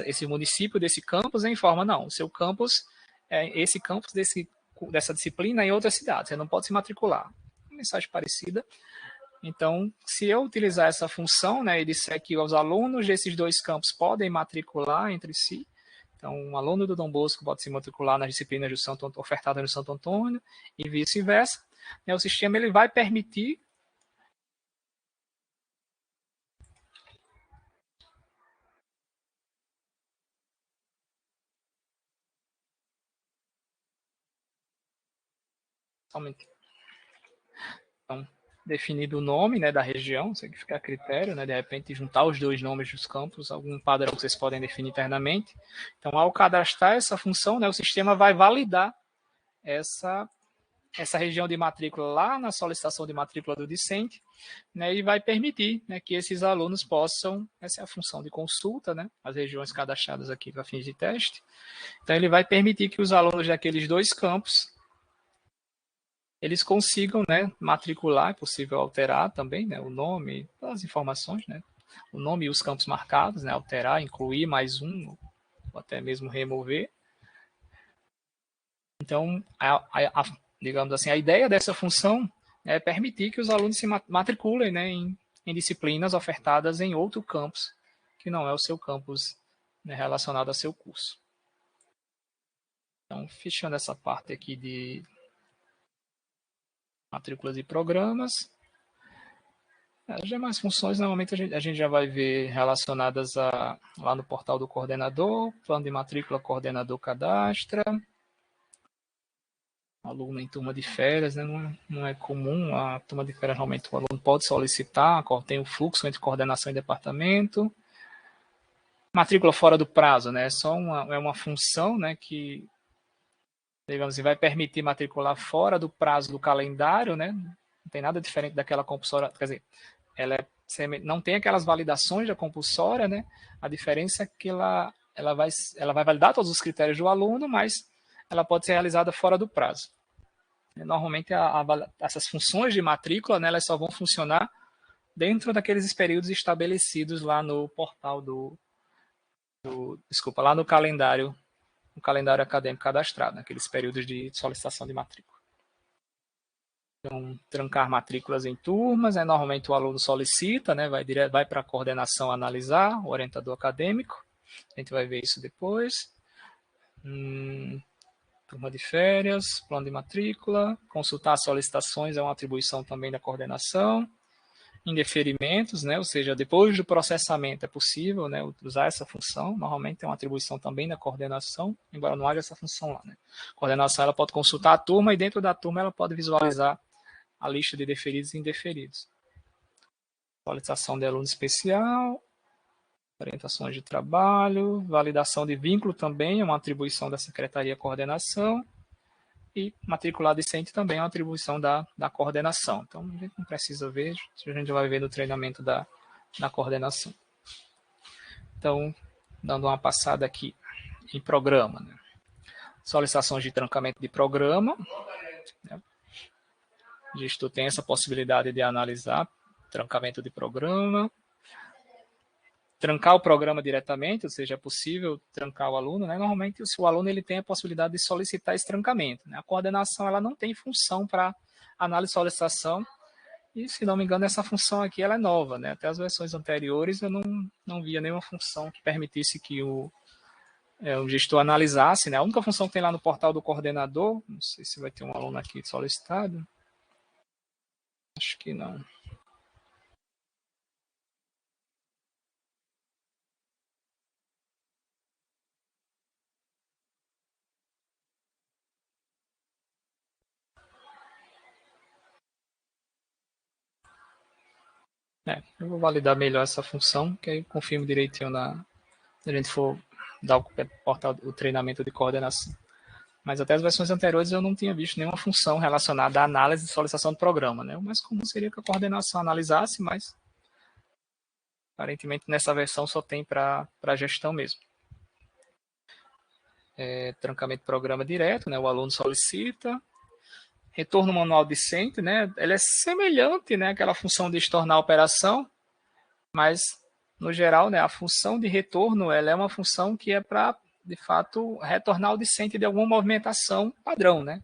esse município desse campus e informa, não, o seu campus é esse campus dessa disciplina em outra cidade, você não pode se matricular. Uma mensagem parecida. Então, se eu utilizar essa função, né, e disser que os alunos desses dois campos podem matricular entre si, Então, um aluno do Dom Bosco pode se matricular nas disciplinas ofertadas no Santo Antônio e vice-versa. O sistema ele vai permitir então, definido o nome, né, da região, isso aqui fica a critério, né, de repente juntar os dois nomes dos campos, algum padrão que vocês podem definir internamente. Então, ao cadastrar essa função, né, o sistema vai validar essa região de matrícula lá na solicitação de matrícula do discente, né, e vai permitir, né, que esses alunos possam, essa é a função de consulta, né, as regiões cadastradas aqui para fins de teste, então ele vai permitir que os alunos daqueles dois campos eles consigam, né, matricular, é possível alterar também, né, o nome, as informações, né, o nome e os campos marcados, né, alterar, incluir mais um, ou até mesmo remover. Então, digamos assim, a ideia dessa função é permitir que os alunos se matriculem, né, em disciplinas ofertadas em outro campus, que não é o seu campus, né, relacionado ao seu curso. Então, fechando essa parte aqui de matrículas e programas. As demais funções, normalmente, a gente já vai ver relacionadas lá no portal do coordenador, plano de matrícula, coordenador cadastra, aluno em turma de férias, né? Não é comum, a turma de férias, realmente, o aluno pode solicitar, tem o fluxo entre coordenação e departamento. Matrícula fora do prazo, né? É uma função, né, que, digamos assim, vai permitir matricular fora do prazo do calendário, né? Não tem nada diferente daquela compulsória, quer dizer, ela não tem aquelas validações da compulsória, né? A diferença é que ela vai validar todos os critérios do aluno, mas ela pode ser realizada fora do prazo. Normalmente, essas funções de matrícula, né, elas só vão funcionar dentro daqueles períodos estabelecidos lá no portal desculpa, lá no calendário acadêmico cadastrado, naqueles períodos de solicitação de matrícula. Então, trancar matrículas em turmas, né? Normalmente o aluno solicita, né? Vai para a coordenação analisar, o orientador acadêmico, a gente vai ver isso depois. Turma de férias, plano de matrícula, consultar solicitações é uma atribuição também da coordenação. Indeferimentos, né? Ou seja, depois do processamento é possível, né, usar essa função, normalmente é uma atribuição também da coordenação, embora não haja essa função lá. Né? A coordenação ela pode consultar a turma e dentro da turma ela pode visualizar a lista de deferidos e indeferidos. Solicitação de aluno especial, orientações de trabalho, validação de vínculo também é uma atribuição da Secretaria Coordenação, e matricular discente também é uma atribuição da coordenação. Então, a gente não precisa ver, a gente vai ver no treinamento da coordenação. Então, dando uma passada aqui em programa. Né? Solicitações de trancamento de programa. Né? O gestor tem essa possibilidade de analisar trancamento de programa. Trancar o programa diretamente, ou seja, é possível trancar o aluno. Né? Normalmente, se o aluno ele tem a possibilidade de solicitar esse trancamento. Né? A coordenação ela não tem função para análise de solicitação. E, se não me engano, essa função aqui ela é nova. Né? Até as versões anteriores eu não via nenhuma função que permitisse que o gestor analisasse. Né? A única função que tem lá no portal do coordenador, não sei se vai ter um aluno aqui solicitado. Acho que não. Eu vou validar melhor essa função, que aí eu confirmo direitinho se a gente for dar o treinamento de coordenação. Mas até as versões anteriores eu não tinha visto nenhuma função relacionada à análise de solicitação do programa. Né? O mais comum seria que a coordenação analisasse, mas aparentemente nessa versão só tem para gestão mesmo. Trancamento de programa direto, né? O aluno solicita. Retorno manual discente, né? Ele é semelhante, né, àquela função de estornar a operação, mas no geral, né, a função de retorno ela é uma função que é para, de fato, retornar o discente de alguma movimentação padrão, né?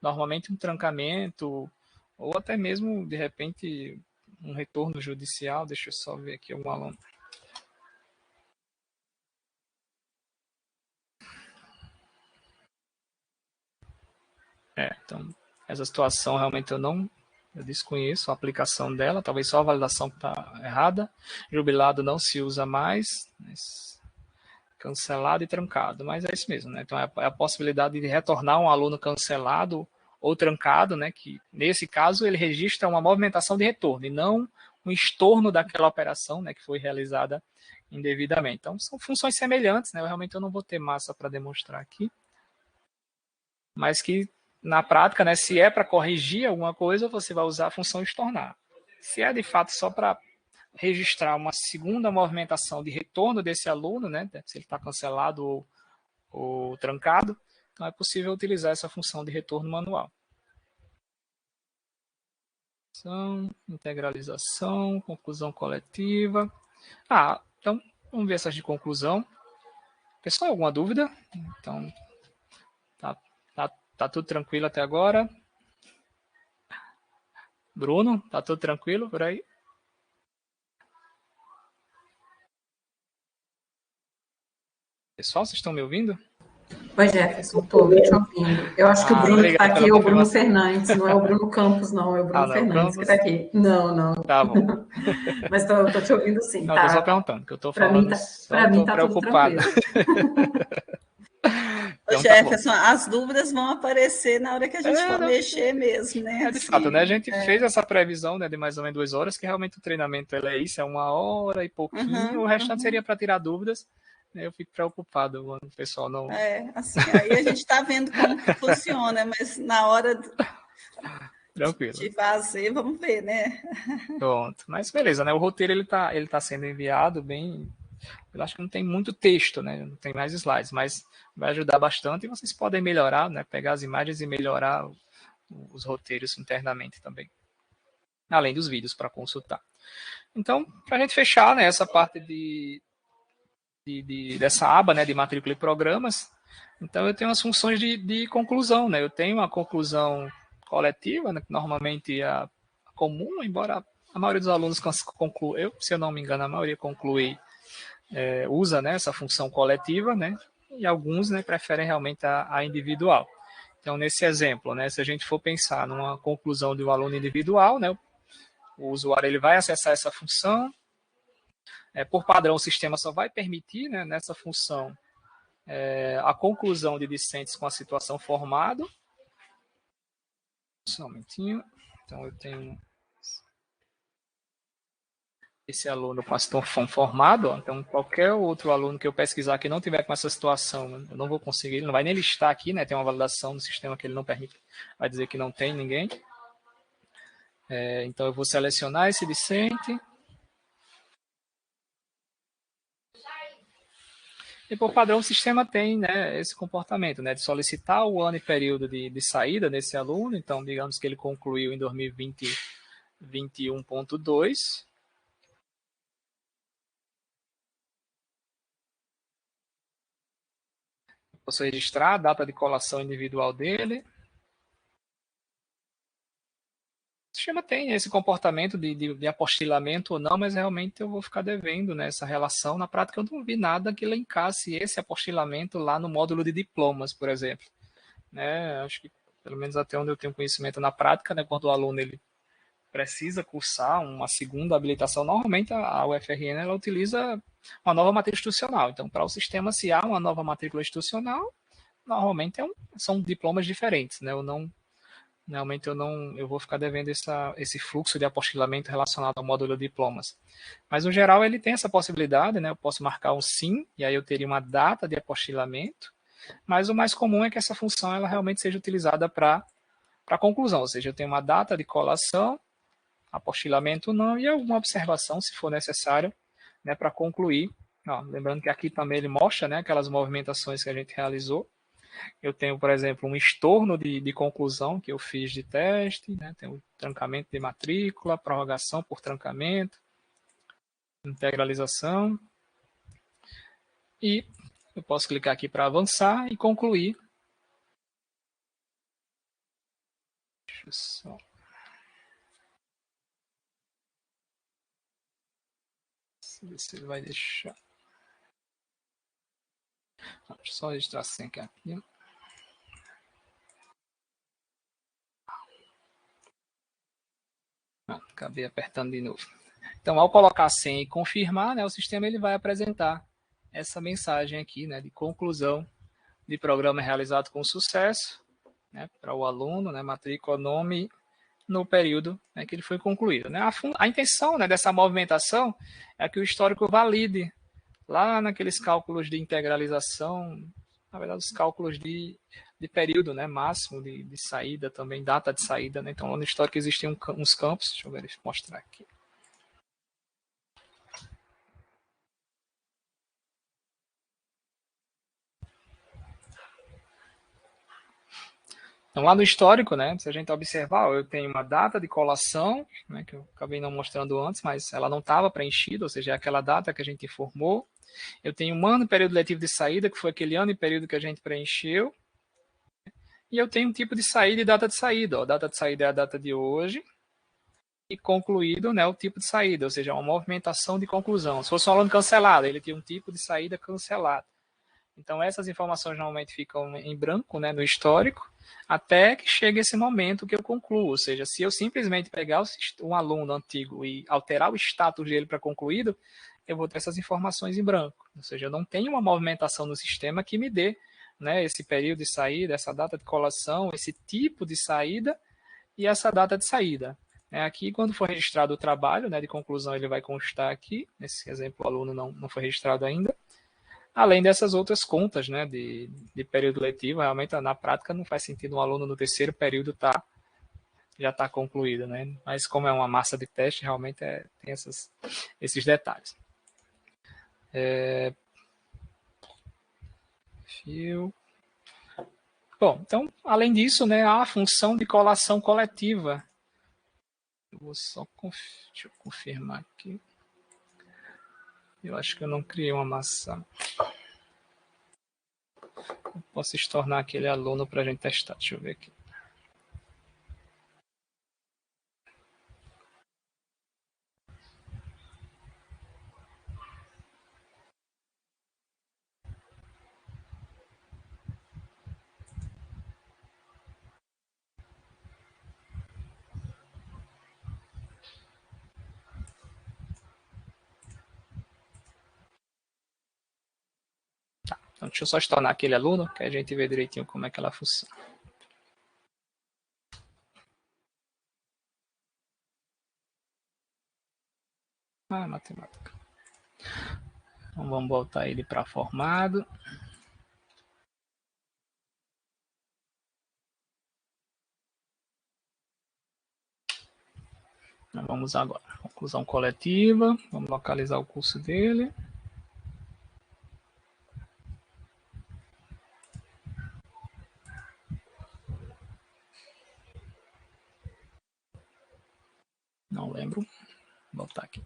Normalmente um trancamento ou até mesmo, de repente, um retorno judicial. Deixa eu só ver aqui algum aluno. Então, essa situação realmente eu desconheço a aplicação dela, talvez só a validação que está errada. Jubilado não se usa mais, mas cancelado e trancado, mas é isso mesmo, né? Então é a possibilidade de retornar um aluno cancelado ou trancado, né? Que nesse caso ele registra uma movimentação de retorno e não um estorno daquela operação, né? Que foi realizada indevidamente. Então são funções semelhantes, né? Eu não vou ter massa para demonstrar aqui, mas que na prática, né? Se é para corrigir alguma coisa, você vai usar a função estornar. Se é de fato só para registrar uma segunda movimentação de retorno desse aluno, né, se ele está cancelado ou trancado, então é possível utilizar essa função de retorno manual. Integralização, conclusão coletiva. Então vamos ver essas de conclusão. Pessoal, alguma dúvida? Então, tá tudo tranquilo até agora? Bruno, tá tudo tranquilo por aí? Pessoal, vocês estão me ouvindo? Oi, Jefferson, estou te ouvindo. Eu acho que o Bruno que está aqui é o Bruno Fernandes, não é o Bruno Campos, não, é o Bruno Fernandes que está aqui. Não. Tá bom. Mas estou te ouvindo sim. Não, estou só perguntando, que eu estou falando, para mim tá preocupado. Então, Jefferson, as dúvidas vão aparecer na hora que a gente for mexer mesmo, né? De fato, né? A gente fez essa previsão, né, de mais ou menos 2 horas, que realmente o treinamento é isso, é 1 hora e pouquinho, o restante seria para tirar dúvidas. Eu fico preocupado quando o pessoal não... assim, aí a gente está vendo como que funciona, mas na hora de fazer, vamos ver, né? Pronto, mas beleza, né? O roteiro ele tá sendo enviado bem... Eu acho que não tem muito texto, né? Não tem mais slides, mas vai ajudar bastante e vocês podem melhorar, né? Pegar as imagens e melhorar os roteiros internamente também. Além dos vídeos para consultar. Então, para a gente fechar, né, essa parte dessa aba, né, de matrícula e programas, então eu tenho as funções de conclusão, né? Eu tenho a conclusão coletiva, né, que normalmente é comum, embora a maioria dos alunos conclui, se eu não me engano, a maioria conclui, usa, né, essa função coletiva, né? E alguns, né, preferem realmente a individual. Então, nesse exemplo, né, se a gente for pensar numa conclusão de um aluno individual, né, o usuário ele vai acessar essa função. Por padrão, o sistema só vai permitir, né, nessa função a conclusão de discentes com a situação formado. Só um momentinho. Então, eu tenho esse aluno com a situação formado. Então, qualquer outro aluno que eu pesquisar que não tiver com essa situação, eu não vou conseguir. Ele não vai nem listar aqui, né? Tem uma validação no sistema que ele não permite. Vai dizer que não tem ninguém. Então, eu vou selecionar esse discente. E por padrão o sistema tem, né, esse comportamento, né, de solicitar o ano e período de saída desse aluno. Então, digamos que ele concluiu em 2020, 21.2. Posso registrar a data de colação individual dele. O sistema tem esse comportamento de apostilamento ou não, mas realmente eu vou ficar devendo nessa relação. Na prática, eu não vi nada que linkasse esse apostilamento lá no módulo de diplomas, por exemplo. Né? Acho que, pelo menos até onde eu tenho conhecimento na prática, né, quando o aluno ele precisa cursar uma segunda habilitação, normalmente a UFRN ela utiliza uma nova matrícula institucional. Então, para o sistema, se há uma nova matrícula institucional, normalmente são diplomas diferentes. Né? Realmente eu vou ficar devendo esse fluxo de apostilamento relacionado ao módulo de diplomas. Mas, no geral, ele tem essa possibilidade, né? Eu posso marcar um sim, e aí eu teria uma data de apostilamento, mas o mais comum é que essa função ela realmente seja utilizada para conclusão, ou seja, eu tenho uma data de colação, apostilamento não, e alguma observação, se for necessário, né, para concluir. Lembrando que aqui também ele mostra, né, aquelas movimentações que a gente realizou. Eu tenho, por exemplo, um estorno de conclusão que eu fiz de teste, né? Tenho trancamento de matrícula, prorrogação por trancamento, integralização. E eu posso clicar aqui para avançar e concluir. Deixa eu só... ver se ele vai deixar. Deixa eu só registrar a senha aqui. acabei apertando de novo. Então, ao colocar a senha e confirmar, né, o sistema ele vai apresentar essa mensagem aqui, né, de conclusão de programa realizado com sucesso, né, para o aluno, né, matrícula, nome, no período, né, que ele foi concluído. Né? A intenção, né, dessa movimentação é que o histórico valide lá naqueles cálculos de integralização, na verdade, os cálculos de período, né, máximo de saída também, data de saída. Né? Então, lá no histórico existem uns campos, deixa eu mostrar aqui. Então, lá no histórico, né, se a gente observar, eu tenho uma data de colação, né, que eu acabei não mostrando antes, mas ela não estava preenchida, ou seja, é aquela data que a gente informou. Eu tenho um ano e período letivo de saída, que foi aquele ano e período que a gente preencheu. E eu tenho um tipo de saída e data de saída. A data de saída é a data de hoje. E concluído, né, o tipo de saída, ou seja, uma movimentação de conclusão. Se fosse um aluno cancelado, ele tinha um tipo de saída cancelado. Então, essas informações normalmente ficam em branco, né, no histórico, até que chegue esse momento que eu concluo. Ou seja, se eu simplesmente pegar um aluno antigo e alterar o status dele para concluído, eu vou ter essas informações em branco. Ou seja, eu não tenho uma movimentação no sistema que me dê, né, esse período de saída, essa data de colação, esse tipo de saída e essa data de saída. Aqui, quando for registrado o trabalho, né, de conclusão, ele vai constar aqui. Nesse exemplo, o aluno não foi registrado ainda. Além dessas outras contas, né, de período letivo, realmente na prática não faz sentido um aluno no terceiro período já está concluído, né? Mas como é uma massa de teste, realmente tem esses detalhes. Fio. Bom, então, além disso, né, há a função de colação coletiva. Eu vou só deixa eu confirmar aqui. Eu acho que eu não criei uma massa. Eu posso tornar aquele aluno para a gente testar. Deixa eu ver aqui. Então, deixa eu só tornar aquele aluno, que a gente vê direitinho como é que ela funciona. Matemática. Então, vamos voltar ele para formado. Então, vamos agora. Conclusão coletiva. Vamos localizar o curso dele. Não lembro. Vou botar aqui.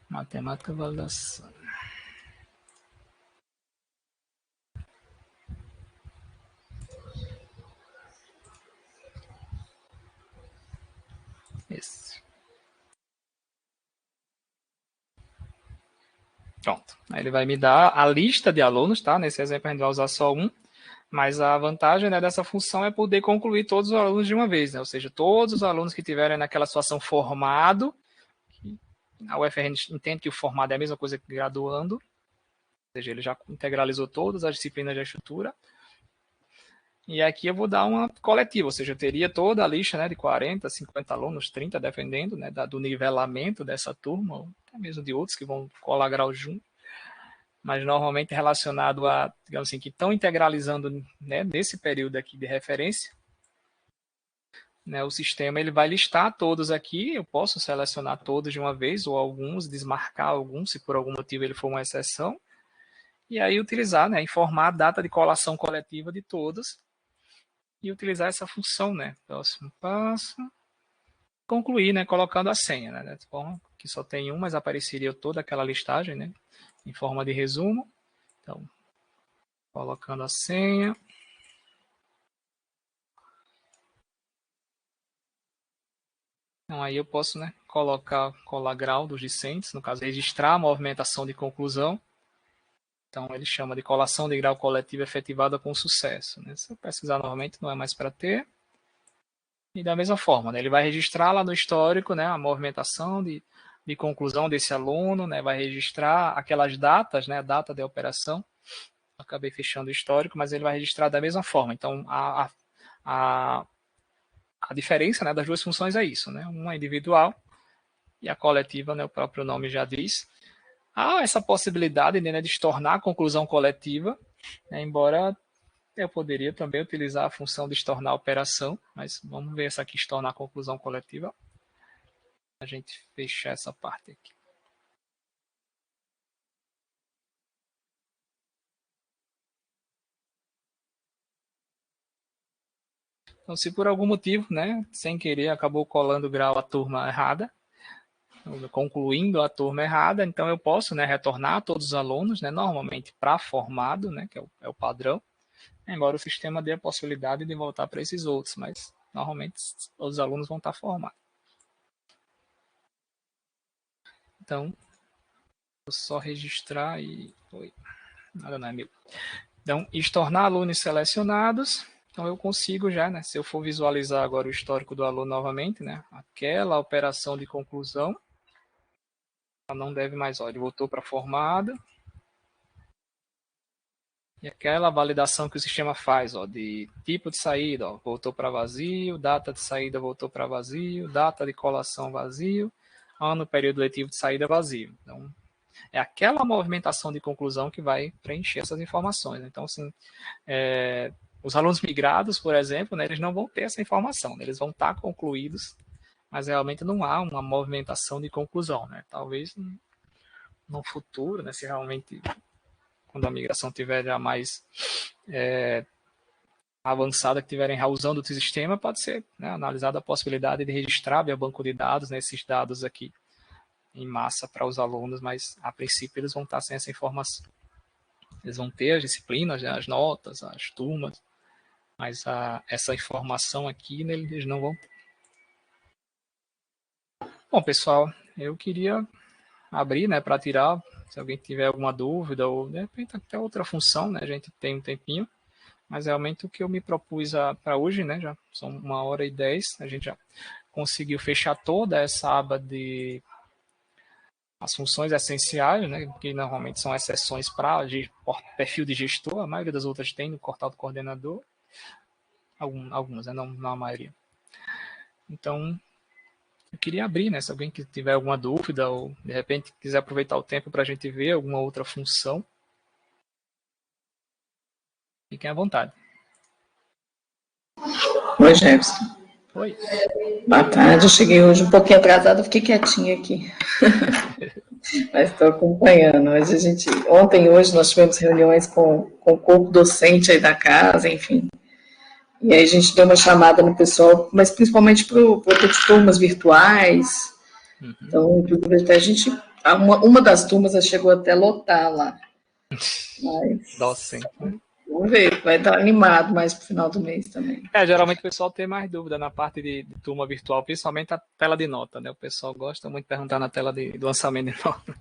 Matemática validação. Esse. Pronto. Aí ele vai me dar a lista de alunos, tá? Nesse exemplo a gente vai usar só um. Mas a vantagem, né, dessa função é poder concluir todos os alunos de uma vez, né? Ou seja, todos os alunos que tiverem naquela situação formado, a UFRN entende que o formado é a mesma coisa que graduando, ou seja, ele já integralizou todas as disciplinas da estrutura. E aqui eu vou dar uma coletiva, ou seja, eu teria toda a lista, né, de 40, 50 alunos, 30, dependendo, né, do nivelamento dessa turma, ou até mesmo de outros que vão colar grau junto, mas normalmente relacionado a, digamos assim, que estão integralizando, né, nesse período aqui de referência. Né, o sistema ele vai listar todos aqui, eu posso selecionar todos de uma vez, ou alguns, desmarcar alguns, se por algum motivo ele for uma exceção, e aí utilizar, né, informar a data de colação coletiva de todos, e utilizar essa função, né? Próximo passo. Concluir, né? Colocando a senha, né? De forma que só tem um, mas apareceria toda aquela listagem, né? Em forma de resumo. Então, colocando a senha. Então, aí eu posso, né? Colar grau dos discentes, no caso, registrar a movimentação de conclusão. Então, ele chama de colação de grau coletivo efetivada com sucesso. Né? Se eu pesquisar novamente, não é mais para ter. E da mesma forma, né, ele vai registrar lá no histórico, né, a movimentação de conclusão desse aluno, né, vai registrar aquelas datas, né, a data da operação. Acabei fechando o histórico, mas ele vai registrar da mesma forma. Então, a diferença, né, das duas funções é isso, né, uma individual e a coletiva, né, o próprio nome já diz. Há essa possibilidade, né, de se tornar a conclusão coletiva, né, embora eu poderia também utilizar a função de tornar a operação, mas vamos ver essa aqui, se tornar a conclusão coletiva. A gente fechar essa parte aqui. Então, se por algum motivo, né, sem querer, acabou colando o grau a turma errada, concluindo a turma errada, então eu posso, né, retornar todos os alunos, né, normalmente para formado, né, que é o padrão, embora o sistema dê a possibilidade de voltar para esses outros, mas normalmente os alunos vão estar formados. Então, vou só registrar e... Oi, nada não é meu. Então, tornar alunos selecionados. Então, eu consigo já, né, se eu for visualizar agora o histórico do aluno novamente, né, aquela operação de conclusão, ela não deve mais, olha, ele voltou para formado. E aquela validação que o sistema faz, ó, de tipo de saída, ó, voltou para vazio, data de saída voltou para vazio, data de colação vazio, ano, período letivo de saída vazio. Então, é aquela movimentação de conclusão que vai preencher essas informações. Então, assim, os alunos migrados, por exemplo, né, eles não vão ter essa informação, né, eles vão estar concluídos, mas realmente não há uma movimentação de conclusão. Né? Talvez no futuro, né, se realmente, quando a migração estiver já mais avançada, que estiverem já usando o sistema, pode ser, né, analisada a possibilidade de registrar via banco de dados, né, esses dados aqui em massa para os alunos, mas a princípio eles vão estar sem essa informação. Eles vão ter as disciplinas, né, as notas, as turmas, mas essa informação aqui, né, eles não vão ter. Bom, pessoal, eu queria abrir, né, para tirar, se alguém tiver alguma dúvida, ou de repente até outra função, né, a gente tem um tempinho, mas realmente o que eu me propus para hoje, né, já são 1h10, a gente já conseguiu fechar toda essa aba de as funções essenciais, né, que normalmente são exceções para perfil de gestor, a maioria das outras tem no portal do coordenador, algumas, né, não a maioria. Então, eu queria abrir, né, se alguém que tiver alguma dúvida ou, de repente, quiser aproveitar o tempo para a gente ver alguma outra função, fiquem à vontade. Oi, Jefferson. Oi. Boa tarde, eu cheguei hoje um pouquinho atrasada, fiquei quietinha aqui. Mas estou acompanhando. Ontem e hoje nós tivemos reuniões com o corpo docente aí da casa, enfim. E aí a gente deu uma chamada no pessoal, mas principalmente para outras turmas virtuais. Uhum. Então, a gente, uma das turmas chegou até a lotar lá. Mas, docente. Vamos ver, vai estar animado mais para o final do mês também. Geralmente o pessoal tem mais dúvida na parte de turma virtual, principalmente a tela de nota, né? O pessoal gosta muito de perguntar na tela do lançamento de nota.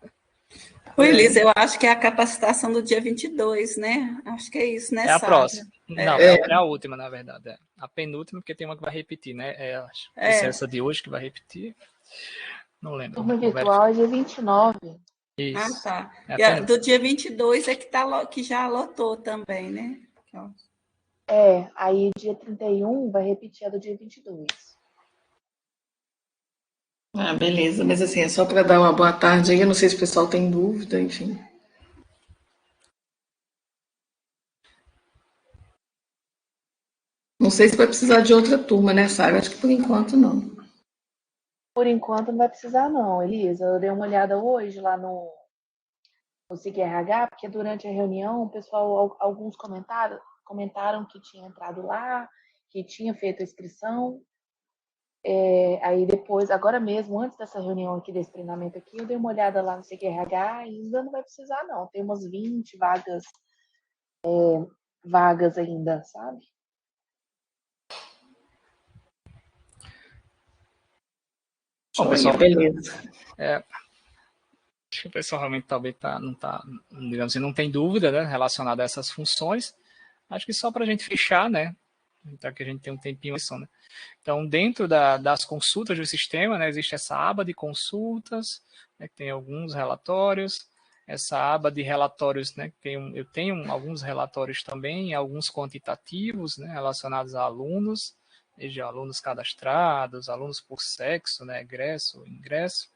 Oi, Elisa, eu acho que é a capacitação do dia 22, né? Acho que é isso, né, É a Sara? próxima. Não, é a última, na verdade. A penúltima, porque tem uma que vai repetir, né? Acho que é essa de hoje que vai repetir. Não lembro. Turma virtual é dia 29. Isso. Ah, tá. Do dia 22 é que já lotou também, né? Aí dia 31 vai repetir a do dia 22. Ah, beleza. Mas assim, é só para dar uma boa tarde aí. Eu não sei se o pessoal tem dúvida, enfim. Não sei se vai precisar de outra turma, né, Sara? Acho que por enquanto não. Por enquanto não vai precisar não, Elisa. Eu dei uma olhada hoje lá no SIG-RH, porque durante a reunião o pessoal, alguns comentaram que tinha entrado lá, que tinha feito a inscrição. Aí depois, agora mesmo, antes dessa reunião aqui, desse treinamento aqui, eu dei uma olhada lá no SIG-RH e ainda não vai precisar não. Tem umas 20 vagas ainda, sabe? Bom, pessoal, beleza. Acho que o pessoal realmente talvez digamos assim, não tem dúvida, né, relacionada a essas funções. Acho que só para a gente fechar, né, Então, aqui a gente tem um tempinho só, né? Então, dentro das consultas do sistema, né, existe essa aba de consultas, né, que tem alguns relatórios, essa aba de relatórios, né, eu tenho alguns relatórios também, alguns quantitativos, né, relacionados a alunos, desde alunos cadastrados, alunos por sexo, né, egresso, ingresso,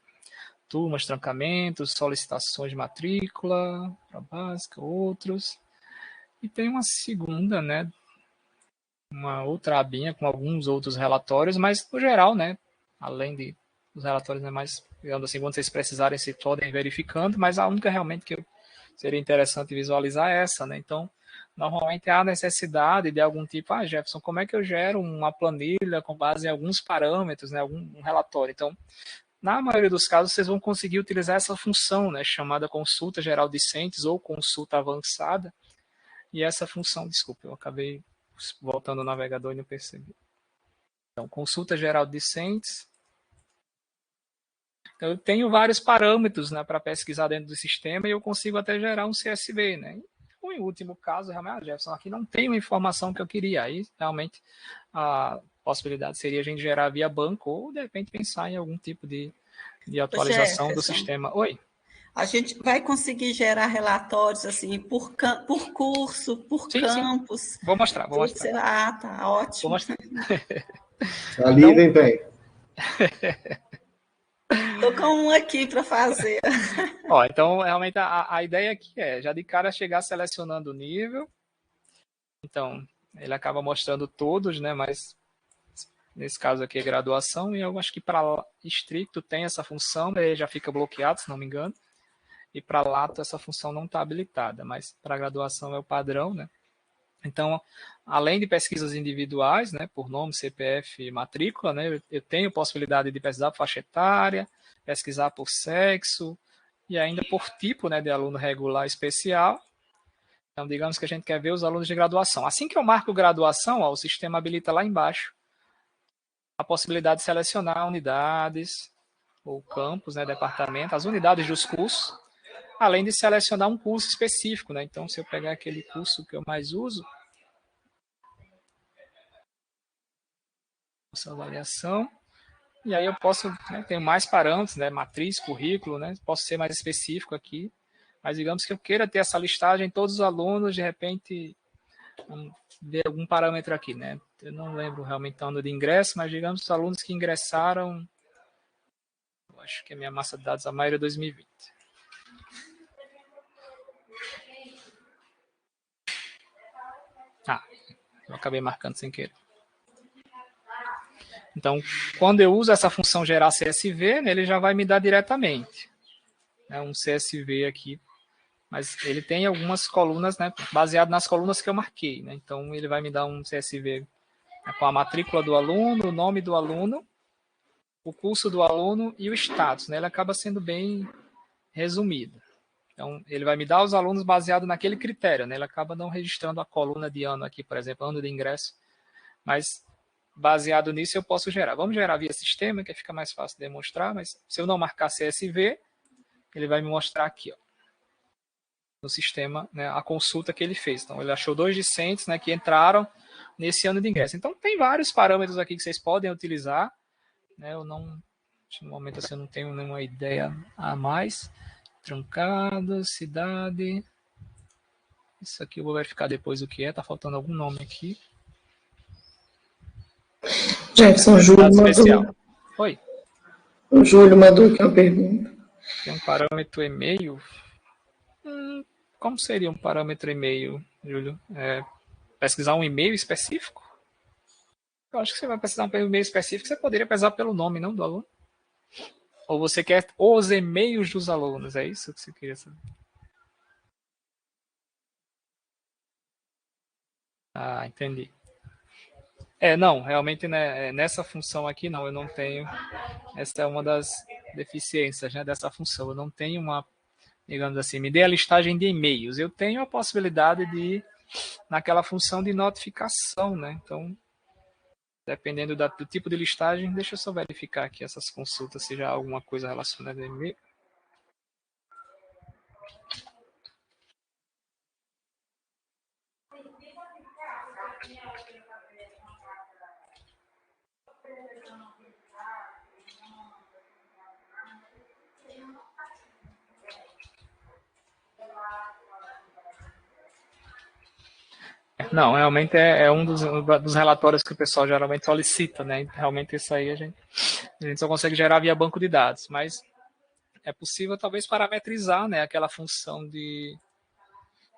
turmas, trancamentos, solicitações de matrícula, para básica, outros. E tem uma segunda, né, uma outra abinha com alguns outros relatórios, mas no geral, né, além dos relatórios, né, mais, digamos assim, quando vocês precisarem, se podem ir verificando, mas a única realmente que seria interessante visualizar é essa, né? Então, normalmente há necessidade de algum tipo, Jefferson, como é que eu gero uma planilha com base em alguns parâmetros, né, um relatório? Então, na maioria dos casos, vocês vão conseguir utilizar essa função, né, chamada consulta geral discentes ou consulta avançada, e essa função, desculpa, eu acabei voltando ao navegador e não percebi. Então, consulta geral discentes. Então, eu tenho vários parâmetros, né, para pesquisar dentro do sistema e eu consigo até gerar um CSV, né? Ou em último caso, realmente, Jefferson, aqui não tem a informação que eu queria. Aí, realmente, a possibilidade seria a gente gerar via banco ou, de repente, pensar em algum tipo de atualização do sistema. Oi? A gente vai conseguir gerar relatórios assim por curso, por sim, campus. Sim. Vou mostrar. Ah, tá, ótimo. Vou mostrar. Ali, então... vem. Estou com um aqui para fazer. Ó, então, realmente, a ideia aqui é, já de cara, chegar selecionando o nível. Então, ele acaba mostrando todos, né? Mas, nesse caso aqui, é graduação. E eu acho que para estricto tem essa função, ele já fica bloqueado, se não me engano. E para lato essa função não está habilitada, mas para graduação é o padrão, né? Então, além de pesquisas individuais, né, por nome, CPF e matrícula, né, eu tenho possibilidade de pesquisar por faixa etária, pesquisar por sexo e ainda por tipo, né, de aluno regular especial. Então, digamos que a gente quer ver os alunos de graduação. Assim que eu marco graduação, ó, o sistema habilita lá embaixo a possibilidade de selecionar unidades ou campos, né, departamento, as unidades dos cursos, além de selecionar um curso específico, né? Então, se eu pegar aquele curso que eu mais uso, essa avaliação, e aí eu posso, né, tenho mais parâmetros, né, matriz, currículo, né, posso ser mais específico aqui, mas digamos que eu queira ter essa listagem, todos os alunos, de repente, ver algum parâmetro aqui, né? Eu não lembro realmente o ano de ingresso, mas digamos os alunos que ingressaram, eu acho que a minha massa de dados, a maioria é 2020. Eu acabei marcando sem querer. Então, quando eu uso essa função gerar CSV, né, ele já vai me dar diretamente, né, um CSV aqui, mas ele tem algumas colunas, né, baseado nas colunas que eu marquei. Né, então, ele vai me dar um CSV, né, com a matrícula do aluno, o nome do aluno, o curso do aluno e o status. Né, ele acaba sendo bem resumido. Então, ele vai me dar os alunos baseado naquele critério. Né, ele acaba não registrando a coluna de ano aqui, por exemplo, ano de ingresso, mas baseado nisso eu posso gerar. Vamos gerar via sistema, que fica mais fácil de demonstrar, mas se eu não marcar CSV, ele vai me mostrar aqui, ó, no sistema, né, a consulta que ele fez. Então, ele achou 2 discentes, né, que entraram nesse ano de ingresso. Então, tem vários parâmetros aqui que vocês podem utilizar. Né, eu não, no momento assim, eu não tenho nenhuma ideia a mais. Trancado, cidade. Isso aqui eu vou verificar depois o que é. Tá faltando algum nome aqui. Jefferson, Júlio mandou. Oi. O Júlio mandou aqui uma pergunta. Tem um parâmetro e-mail. Como seria um parâmetro e-mail, Júlio? Pesquisar um e-mail específico? Eu acho que você vai pesquisar um e-mail específico, você poderia pesquisar pelo nome, não, do aluno? Ou você quer os e-mails dos alunos? É isso que você queria saber? Ah, entendi. Não, realmente, né, nessa função aqui não, eu não tenho. Essa é uma das deficiências, né, dessa função. Eu não tenho uma, digamos assim, me dê a listagem de e-mails. Eu tenho a possibilidade de ir naquela função de notificação, né? Então, dependendo do tipo de listagem, deixa eu só verificar aqui essas consultas, se já há alguma coisa relacionada a e-mail. Não, realmente é um dos relatórios que o pessoal geralmente solicita, né? Realmente isso aí a gente só consegue gerar via banco de dados, mas é possível talvez parametrizar, né, aquela função de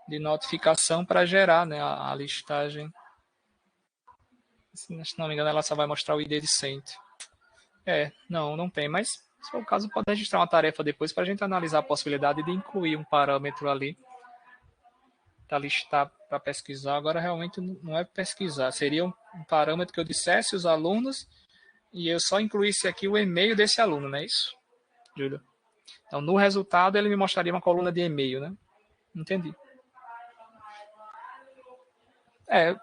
notificação para gerar, né, a listagem. Se não me engano, ela só vai mostrar o ID de cente. Não tem, mas se for o caso, pode registrar uma tarefa depois para a gente analisar a possibilidade de incluir um parâmetro ali para listar, para pesquisar. Agora, realmente, não é pesquisar, seria um parâmetro que eu dissesse os alunos e eu só incluísse aqui o e-mail desse aluno, não é isso, Júlio? Então, no resultado, ele me mostraria uma coluna de e-mail, né? Entendi.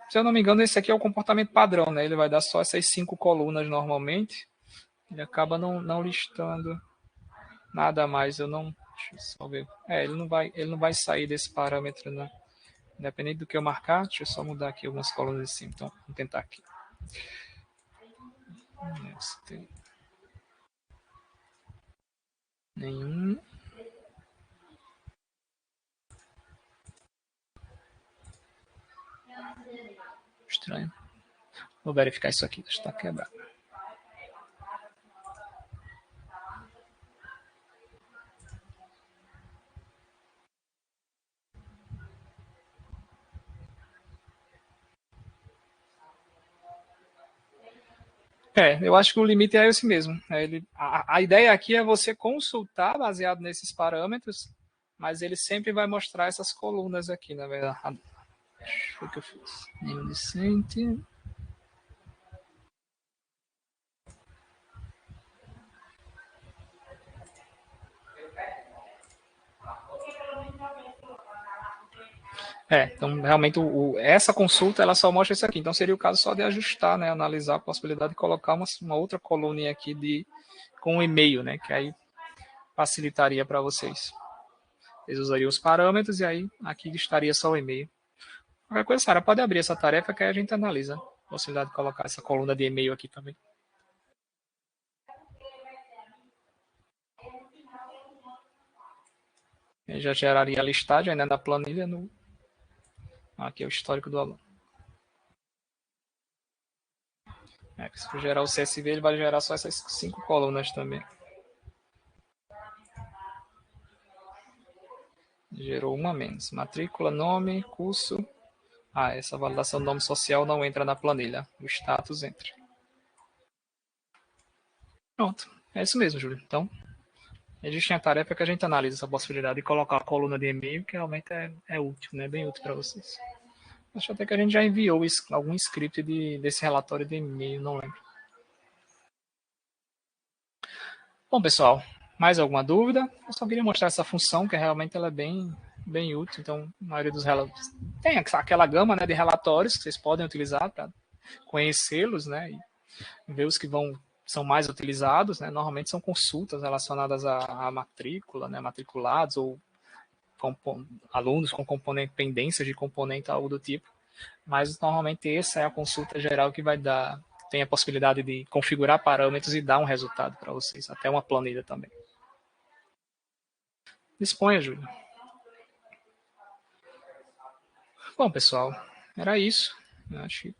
Se eu não me engano, esse aqui é o comportamento padrão, né? Ele vai dar só essas 5 colunas normalmente. Ele acaba não listando nada mais. Deixa eu só ver. Ele não vai sair desse parâmetro, né? Independente do que eu marcar, deixa eu só mudar aqui algumas colunas assim. Então, vamos tentar aqui. Nenhum. Estranho. Vou verificar isso aqui. Está quebrado. Eu acho que o limite é esse mesmo. A ideia aqui é você consultar baseado nesses parâmetros, mas ele sempre vai mostrar essas colunas aqui, na verdade. Foi o que eu fiz. Nível decente. Então realmente essa consulta ela só mostra isso aqui. Então seria o caso só de ajustar, né, analisar a possibilidade de colocar uma outra coluna aqui com um e-mail, né, que aí facilitaria para vocês. Eles usariam os parâmetros e aí aqui estaria só o e-mail. Qualquer coisa, Sara, pode abrir essa tarefa que aí a gente analisa a possibilidade de colocar essa coluna de e-mail aqui também. Eu já geraria a listagem, né, da planilha aqui é o histórico do aluno. Se for gerar o CSV, ele vai gerar só essas 5 colunas também. Gerou uma menos. Matrícula, nome, curso. Essa validação do nome social não entra na planilha. O status entra. Pronto. É isso mesmo, Júlio. Então, existe a tarefa que a gente analisa essa possibilidade de colocar a coluna de e-mail, que realmente é útil, né? Bem útil para vocês. Acho até que a gente já enviou algum script desse relatório de e-mail, não lembro. Bom, pessoal, mais alguma dúvida? Eu só queria mostrar essa função, que realmente ela é bem útil. Então, a maioria dos relatórios tem aquela gama, né, de relatórios que vocês podem utilizar para conhecê-los, né, e ver os que são mais utilizados, né. Normalmente são consultas relacionadas à matrícula, né, matriculados ou alunos com pendências de componente, algo do tipo. Mas normalmente essa é a consulta geral que tem a possibilidade de configurar parâmetros e dar um resultado para vocês, até uma planilha também. Disponha, Júlio. Bom, pessoal, era isso. Eu acho que